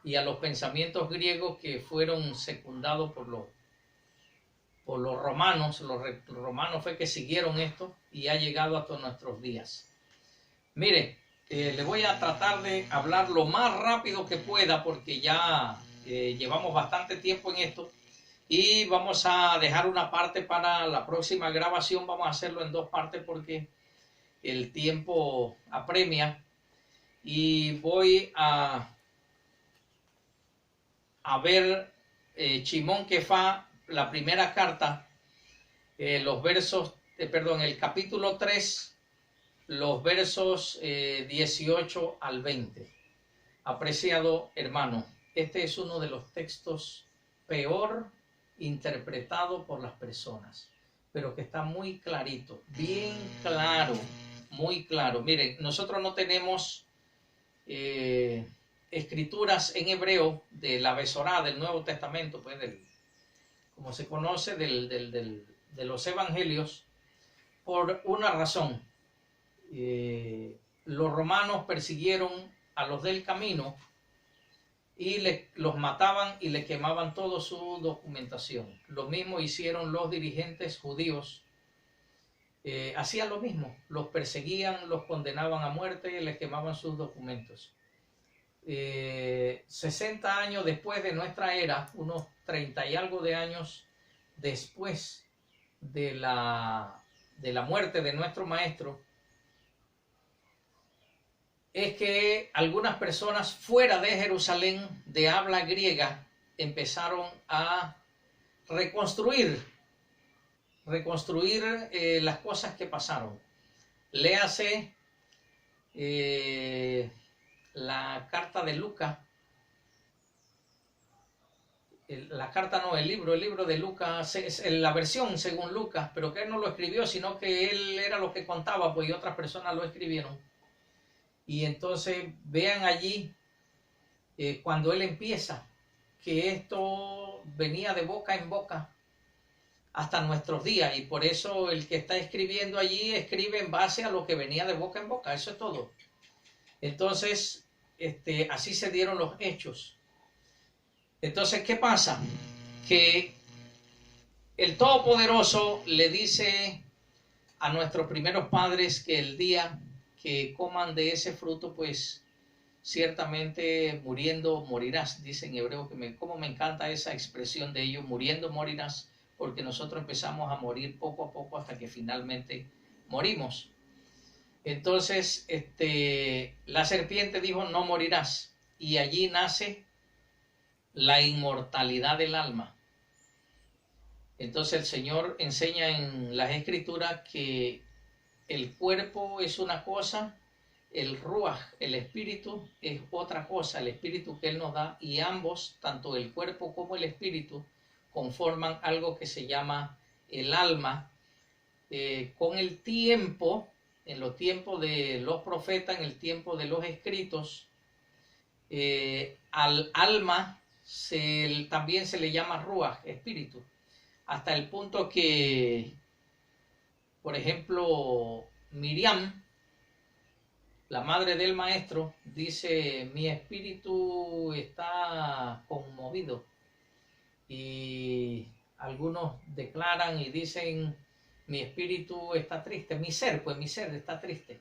S2: y a los pensamientos griegos que fueron secundados por los romanos. Los romanos fue que siguieron esto y ha llegado hasta nuestros días. Mire, le voy a tratar de hablar lo más rápido que pueda porque ya llevamos bastante tiempo en esto. Y vamos a dejar una parte para la próxima grabación. Vamos a hacerlo en 2 partes porque el tiempo apremia. Y voy a ver Shimón Kefá, la primera carta, los versos, el capítulo 3, los versos 18 al 20. Apreciado hermano, este es uno de los textos peor interpretado por las personas, pero que está muy clarito, bien claro, muy claro. Miren, nosotros no tenemos escrituras en hebreo de la Besorá del Nuevo Testamento, pues como se conoce de los evangelios, por una razón. Los romanos persiguieron a los del camino y los mataban y le quemaban toda su documentación. Lo mismo hicieron los dirigentes judíos. Hacían lo mismo, los perseguían, los condenaban a muerte y les quemaban sus documentos. 60 años después de nuestra era, unos 30 y algo de años después de la muerte de nuestro maestro, es que algunas personas fuera de Jerusalén de habla griega empezaron a reconstruir las cosas que pasaron. Léase la carta de Lucas, el libro de Lucas, es la versión según Lucas, pero que él no lo escribió, sino que él era lo que contaba, pues, y otras personas lo escribieron. Y entonces vean allí cuando él empieza, que esto venía de boca en boca hasta nuestros días, y por eso el que está escribiendo allí escribe en base a lo que venía de boca en boca, eso es todo. Entonces, así se dieron los hechos. Entonces, ¿qué pasa? Que el Todopoderoso le dice a nuestros primeros padres que el día que coman de ese fruto, pues ciertamente muriendo morirás. Dice en hebreo que como me encanta esa expresión de ellos, muriendo morirás, porque nosotros empezamos a morir poco a poco hasta que finalmente morimos. Entonces, la serpiente dijo, no morirás, y allí nace la inmortalidad del alma. Entonces el Señor enseña en las Escrituras que el cuerpo es una cosa, el ruaj, el espíritu, es otra cosa, el espíritu que Él nos da, y ambos, tanto el cuerpo como el espíritu, conforman algo que se llama el alma. Con el tiempo, en los tiempos de los profetas, en el tiempo de los escritos, al alma también se le llama ruaj, espíritu, hasta el punto que, por ejemplo, Miriam, la madre del maestro, dice, mi espíritu está conmovido, y algunos declaran y dicen, mi espíritu está triste, mi ser está triste,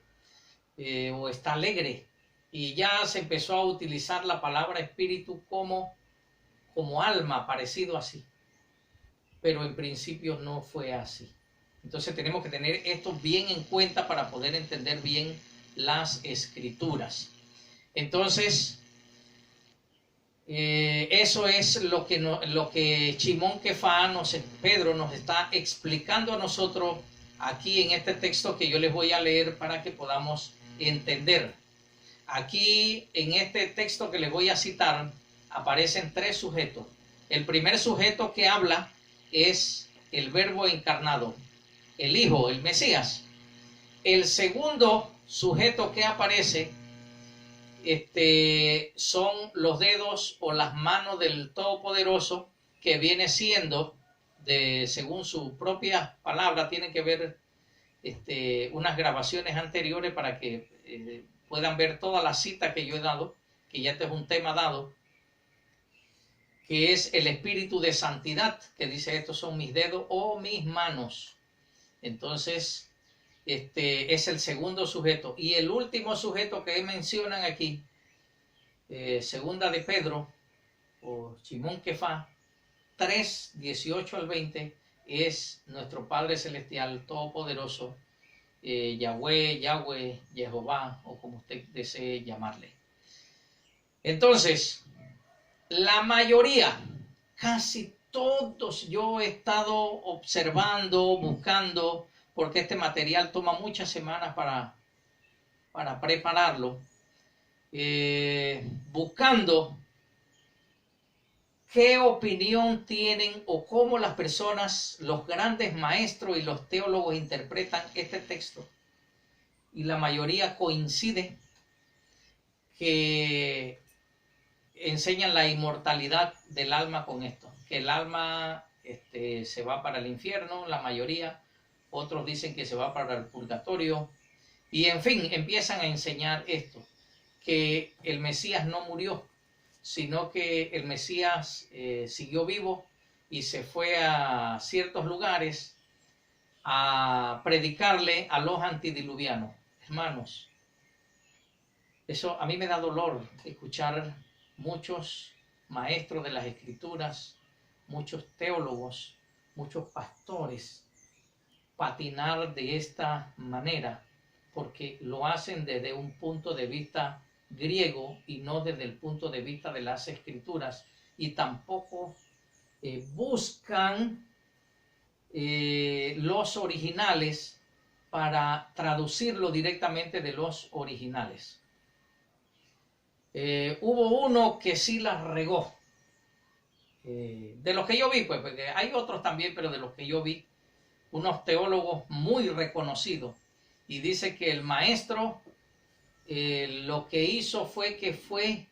S2: o está alegre, y ya se empezó a utilizar la palabra espíritu como alma, parecido así, pero en principio no fue así. Entonces tenemos que tener esto bien en cuenta para poder entender bien las Escrituras. Entonces, eso es lo que Shimon Kefá, Pedro nos está explicando a nosotros aquí en este texto que yo les voy a leer para que podamos entender. Aquí en este texto que les voy a citar aparecen 3 sujetos. El primer sujeto que habla es el Verbo encarnado, el Hijo, el Mesías. El segundo sujeto que aparece son los dedos o las manos del Todopoderoso, que viene siendo, según su propia palabra, tienen que ver unas grabaciones anteriores para que puedan ver toda la cita que yo he dado, que ya este es un tema dado, que es el espíritu de santidad, que dice, estos son mis dedos o mis manos. Entonces, es el segundo sujeto. Y el último sujeto que mencionan aquí, segunda de Pedro, o Shimon Kefá, 3, 18 al 20, es nuestro Padre Celestial Todopoderoso, Yahweh, Jehová, o como usted desee llamarle. Entonces, la mayoría, casi todos, yo he estado observando, buscando, porque este material toma muchas semanas para prepararlo, buscando qué opinión tienen o cómo las personas, los grandes maestros y los teólogos interpretan este texto. Y la mayoría coincide que enseñan la inmortalidad del alma con esto, que el alma se va para el infierno, la mayoría, otros dicen que se va para el purgatorio, y en fin, empiezan a enseñar esto, que el Mesías no murió, sino que el Mesías siguió vivo y se fue a ciertos lugares a predicarle a los antidiluvianos. Hermanos, Eso a mí me da dolor escuchar muchos maestros de las escrituras, muchos teólogos, muchos pastores patinar de esta manera, porque lo hacen desde un punto de vista griego y no desde el punto de vista de las escrituras, y tampoco buscan los originales para traducirlo directamente de los originales. Hubo uno que sí la regó, de los que yo vi, pues, porque hay otros también, pero de los que yo vi, unos teólogos muy reconocidos, y dice que el maestro lo que hizo fue que fue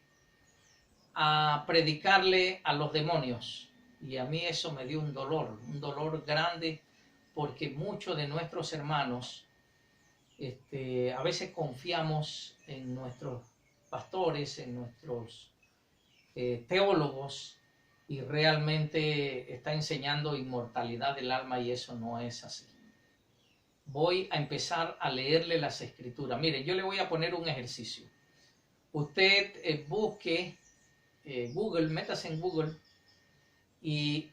S2: a predicarle a los demonios, y a mí eso me dio un dolor grande, porque muchos de nuestros hermanos a veces confiamos en nuestros pastores, en nuestros teólogos, y realmente está enseñando inmortalidad del alma, y eso no es así. Voy a empezar a leerle las escrituras. Mire, yo le voy a poner un ejercicio. Usted busque Google, métase en Google y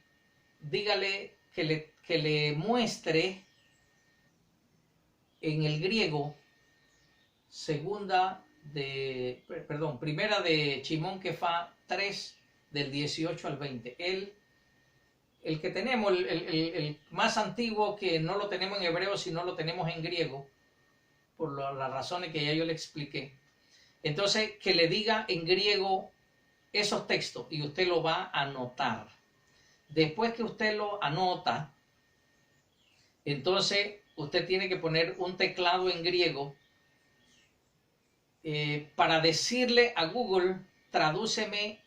S2: dígale que le muestre en el griego primera de Shimon Kefa 3, del 18 al 20. El que tenemos, el más antiguo, que no lo tenemos en hebreo, sino lo tenemos en griego, por las razones que ya yo le expliqué. Entonces, que le diga en griego esos textos, y usted lo va a anotar. Después que usted lo anota, entonces usted tiene que poner un teclado en griego para decirle a Google: tradúceme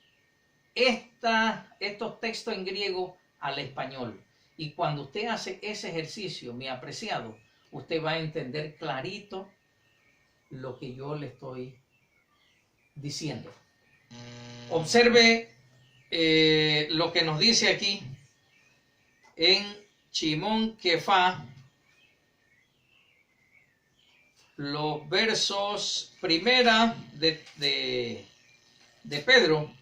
S2: estos textos en griego al español. Y cuando usted hace ese ejercicio, mi apreciado, usted va a entender clarito lo que yo le estoy diciendo. Observe lo que nos dice aquí en Shimon Kefa, los versos primera de Pedro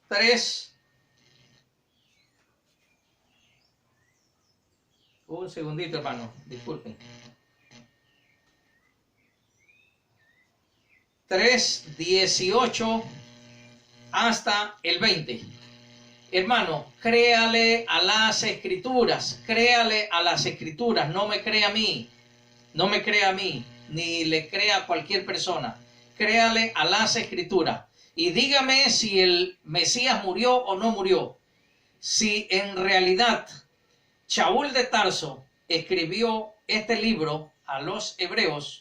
S2: 3. Un segundito, hermano, disculpen. 3:18 hasta el 20. Hermano, créale a las escrituras, no me crea a mí, ni le crea a cualquier persona. Créale a las escrituras y dígame si el Mesías murió o no murió. Si en realidad Shaul de Tarso escribió este libro a los hebreos,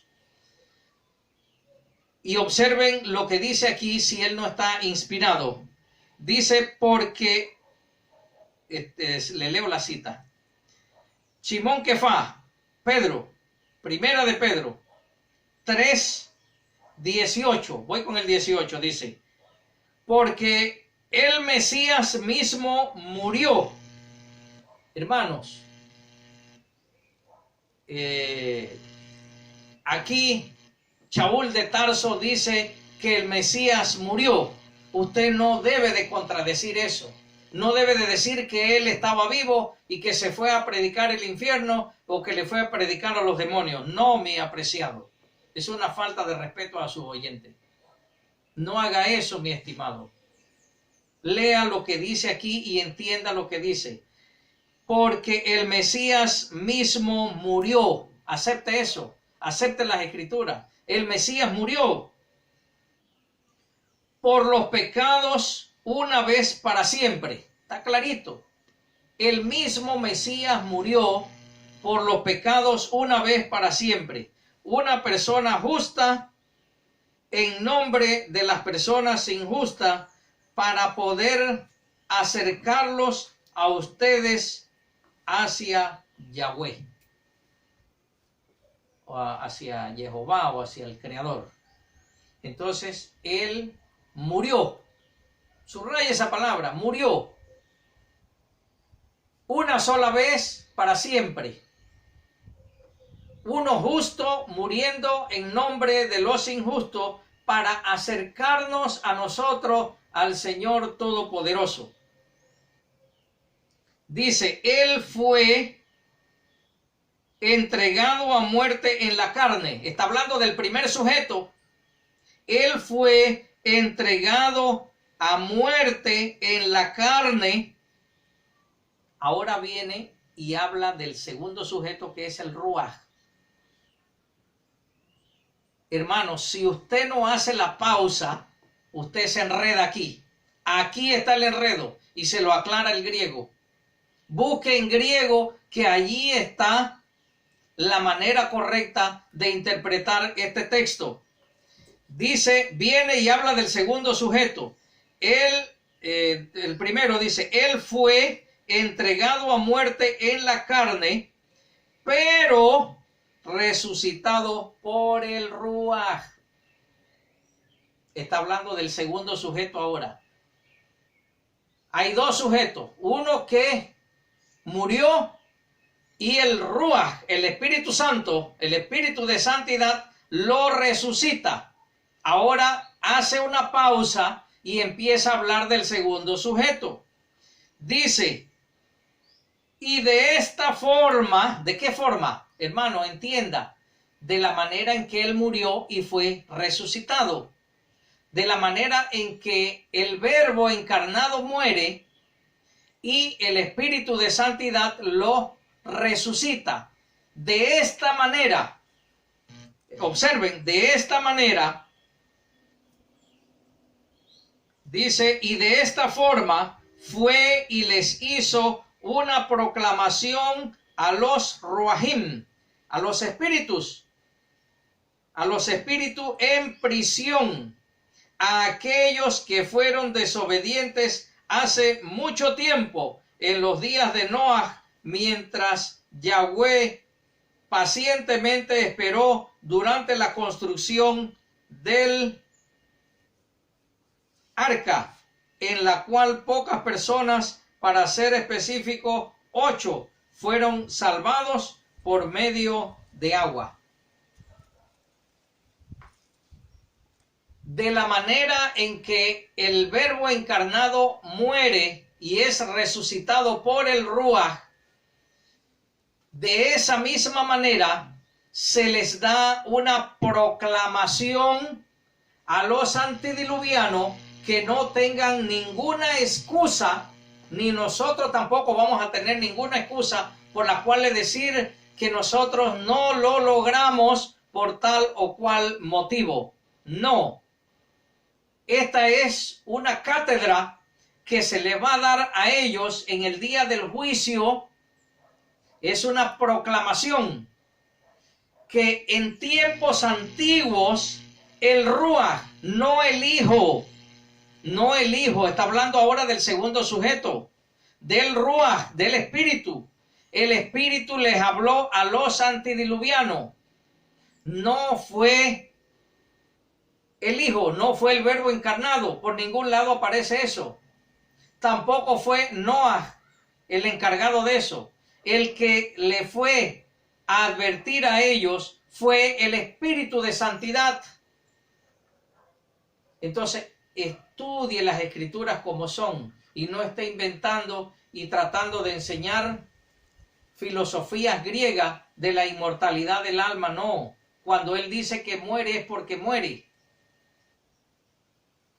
S2: y observen lo que dice aquí, si él no está inspirado. Dice, porque, le leo la cita. Shimon Kefa, Pedro, primera de Pedro, 3:18. Voy con el 18, dice. Porque el Mesías mismo murió. Hermanos, aquí Shaul de Tarso dice que el Mesías murió. Usted no debe de contradecir eso. No debe de decir que él estaba vivo y que se fue a predicar el infierno o que le fue a predicar a los demonios. No, mi apreciado. Es una falta de respeto a su oyente. No haga eso, mi estimado. Lea lo que dice aquí y entienda lo que dice. Porque el Mesías mismo murió. Acepte eso. Acepte las escrituras. El Mesías murió por los pecados una vez para siempre. Está clarito. El mismo Mesías murió por los pecados una vez para siempre. Una persona justa en nombre de las personas injustas, para poder acercarlos a ustedes hacia Yahweh, o hacia Jehová, o hacia el Creador. Entonces, él murió. Subraya esa palabra, murió. Una sola vez para siempre. uno justo muriendo en nombre de los injustos para acercarnos a nosotros al Señor Todopoderoso. Dice, Él fue entregado a muerte en la carne. Está hablando del primer sujeto. Él fue entregado a muerte en la carne. Ahora viene y habla del segundo sujeto, que es el Ruaj. Hermano, si usted no hace la pausa, usted se enreda aquí. Aquí está el enredo y se lo aclara el griego. Busque en griego, que allí está la manera correcta de interpretar este texto. Dice, viene y habla del segundo sujeto. El primero dice, Él fue entregado a muerte en la carne, pero resucitado por el Ruaj. Está hablando del segundo sujeto ahora. Hay dos sujetos, uno que murió y el Ruaj, el Espíritu Santo, el Espíritu de Santidad, lo resucita. Ahora hace una pausa y empieza a hablar del segundo sujeto. Dice, y de esta forma, ¿de qué forma? Hermano, entienda, de la manera en que Él murió y fue resucitado. De la manera en que el Verbo encarnado muere y el Espíritu de Santidad lo resucita. De esta manera, observen, de esta manera, dice, y de esta forma fue y les hizo una proclamación a los Ruajim, a los espíritus en prisión, a aquellos que fueron desobedientes hace mucho tiempo, en los días de Noah, mientras Yahweh pacientemente esperó durante la construcción del arca, en la cual pocas personas, para ser específico, 8, fueron salvados por medio de agua. De la manera en que el Verbo encarnado muere y es resucitado por el Ruaj, de esa misma manera se les da una proclamación a los antediluvianos que no tengan ninguna excusa, ni nosotros tampoco vamos a tener ninguna excusa por la cual decir que nosotros no lo logramos por tal o cual motivo. No. Esta es una cátedra que se le va a dar a ellos en el día del juicio. Es una proclamación que en tiempos antiguos el Ruaj, no el Hijo, está hablando ahora del segundo sujeto, del Ruaj, del Espíritu. El Espíritu les habló a los antediluvianos. No fue el Hijo, no fue el Verbo encarnado, por ningún lado aparece eso. Tampoco fue Noah el encargado de eso. El que le fue a advertir a ellos fue el Espíritu de Santidad. Entonces, estudie las Escrituras como son y no esté inventando y tratando de enseñar filosofías griegas de la inmortalidad del alma. No, cuando él dice que muere es porque muere.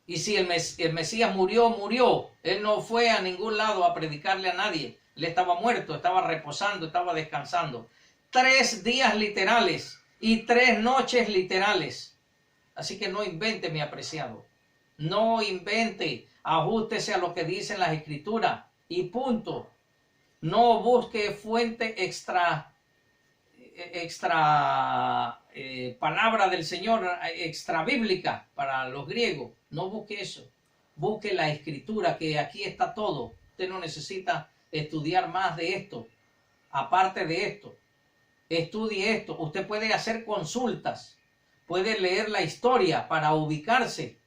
S2: Y si el Mesías murió, murió. Él no fue a ningún lado a predicarle a nadie. Él estaba muerto, estaba reposando, estaba descansando. 3 días literales y 3 noches literales. Así que no invente, mi apreciado. No invente. Ajústese a lo que dicen las Escrituras y punto. No busque fuente extra palabra del Señor, extra bíblica para los griegos. No busque eso. Busque la Escritura, que aquí está todo. Usted no necesita estudiar más de esto. Aparte de esto, estudie esto. Usted puede hacer consultas, puede leer la historia para ubicarse,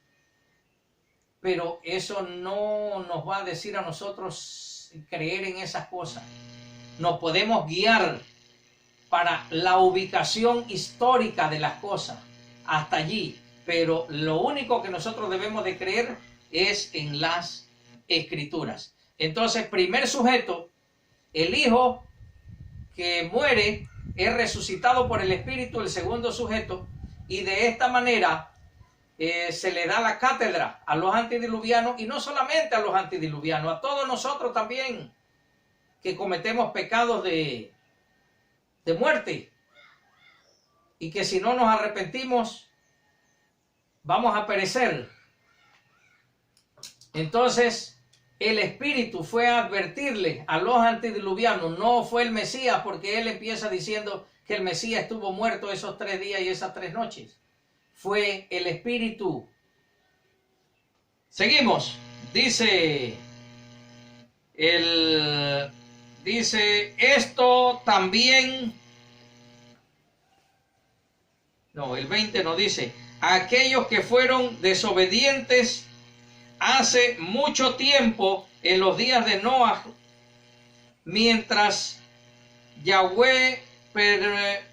S2: pero eso no nos va a decir a nosotros creer en esas cosas. Nos podemos guiar para la ubicación histórica de las cosas, hasta allí. Pero lo único que nosotros debemos de creer es en las Escrituras. Entonces, primer sujeto, el Hijo que muere es resucitado por el Espíritu, el segundo sujeto, y de esta manera se le da la cátedra a los antidiluvianos, y no solamente a los antidiluvianos, a todos nosotros también que cometemos pecados de muerte, y que si no nos arrepentimos vamos a perecer. Entonces el Espíritu fue a advertirle a los antidiluvianos, no fue el Mesías, porque él empieza diciendo que el Mesías estuvo muerto esos 3 días y esas 3 noches. Fue el Espíritu. Seguimos. Dice esto también. No, el 20 nos dice: aquellos que fueron desobedientes hace mucho tiempo, en los días de Noah, mientras Yahweh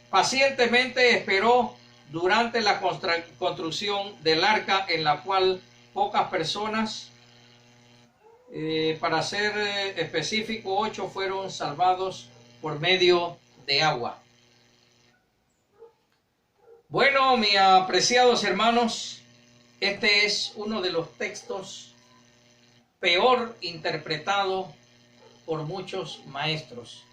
S2: pacientemente esperó durante la construcción del arca, en la cual pocas personas, para ser específico, 8 fueron salvados por medio de agua. Bueno, mis apreciados hermanos, este es uno de los textos peor interpretado por muchos maestros.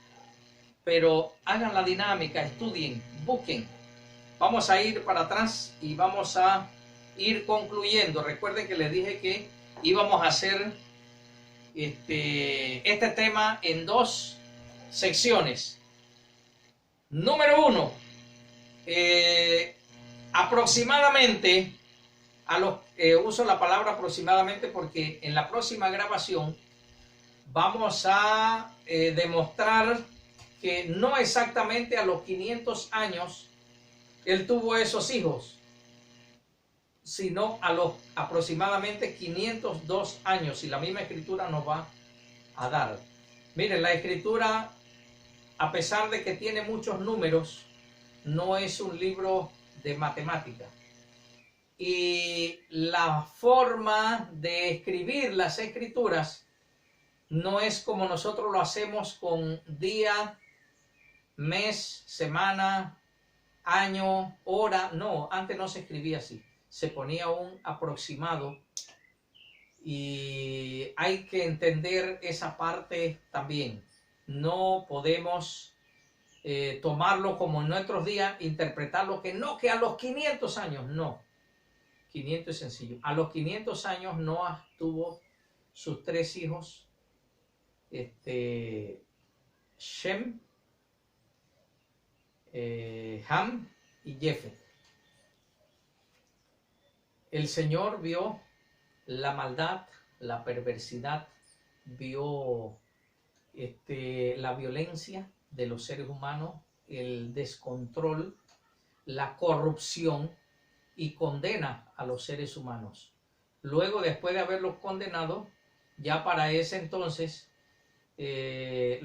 S2: Pero hagan la dinámica, estudien, busquen. Vamos a ir para atrás y vamos a ir concluyendo. Recuerden que les dije que íbamos a hacer este tema en 2 secciones. Número 1, aproximadamente, uso la palabra aproximadamente porque en la próxima grabación vamos a demostrar que no exactamente a los 500 años él tuvo esos hijos, sino a los aproximadamente 502 años, y la misma escritura nos va a dar. Miren, la escritura, a pesar de que tiene muchos números, no es un libro de matemática. Y la forma de escribir las escrituras no es como nosotros lo hacemos con día, mes, semana, año, hora. No, antes no se escribía así. Se ponía un aproximado, y hay que entender esa parte también. No podemos tomarlo como en nuestros días, interpretarlo que no, que a los 500 años, no. 500 es sencillo. A los 500 años Noah tuvo sus 3 hijos, Shem, Ham y Jefet. El Señor vio la maldad, la perversidad, vio la violencia de los seres humanos, el descontrol, la corrupción, y condena a los seres humanos. Luego, después de haberlos condenado, ya para ese entonces los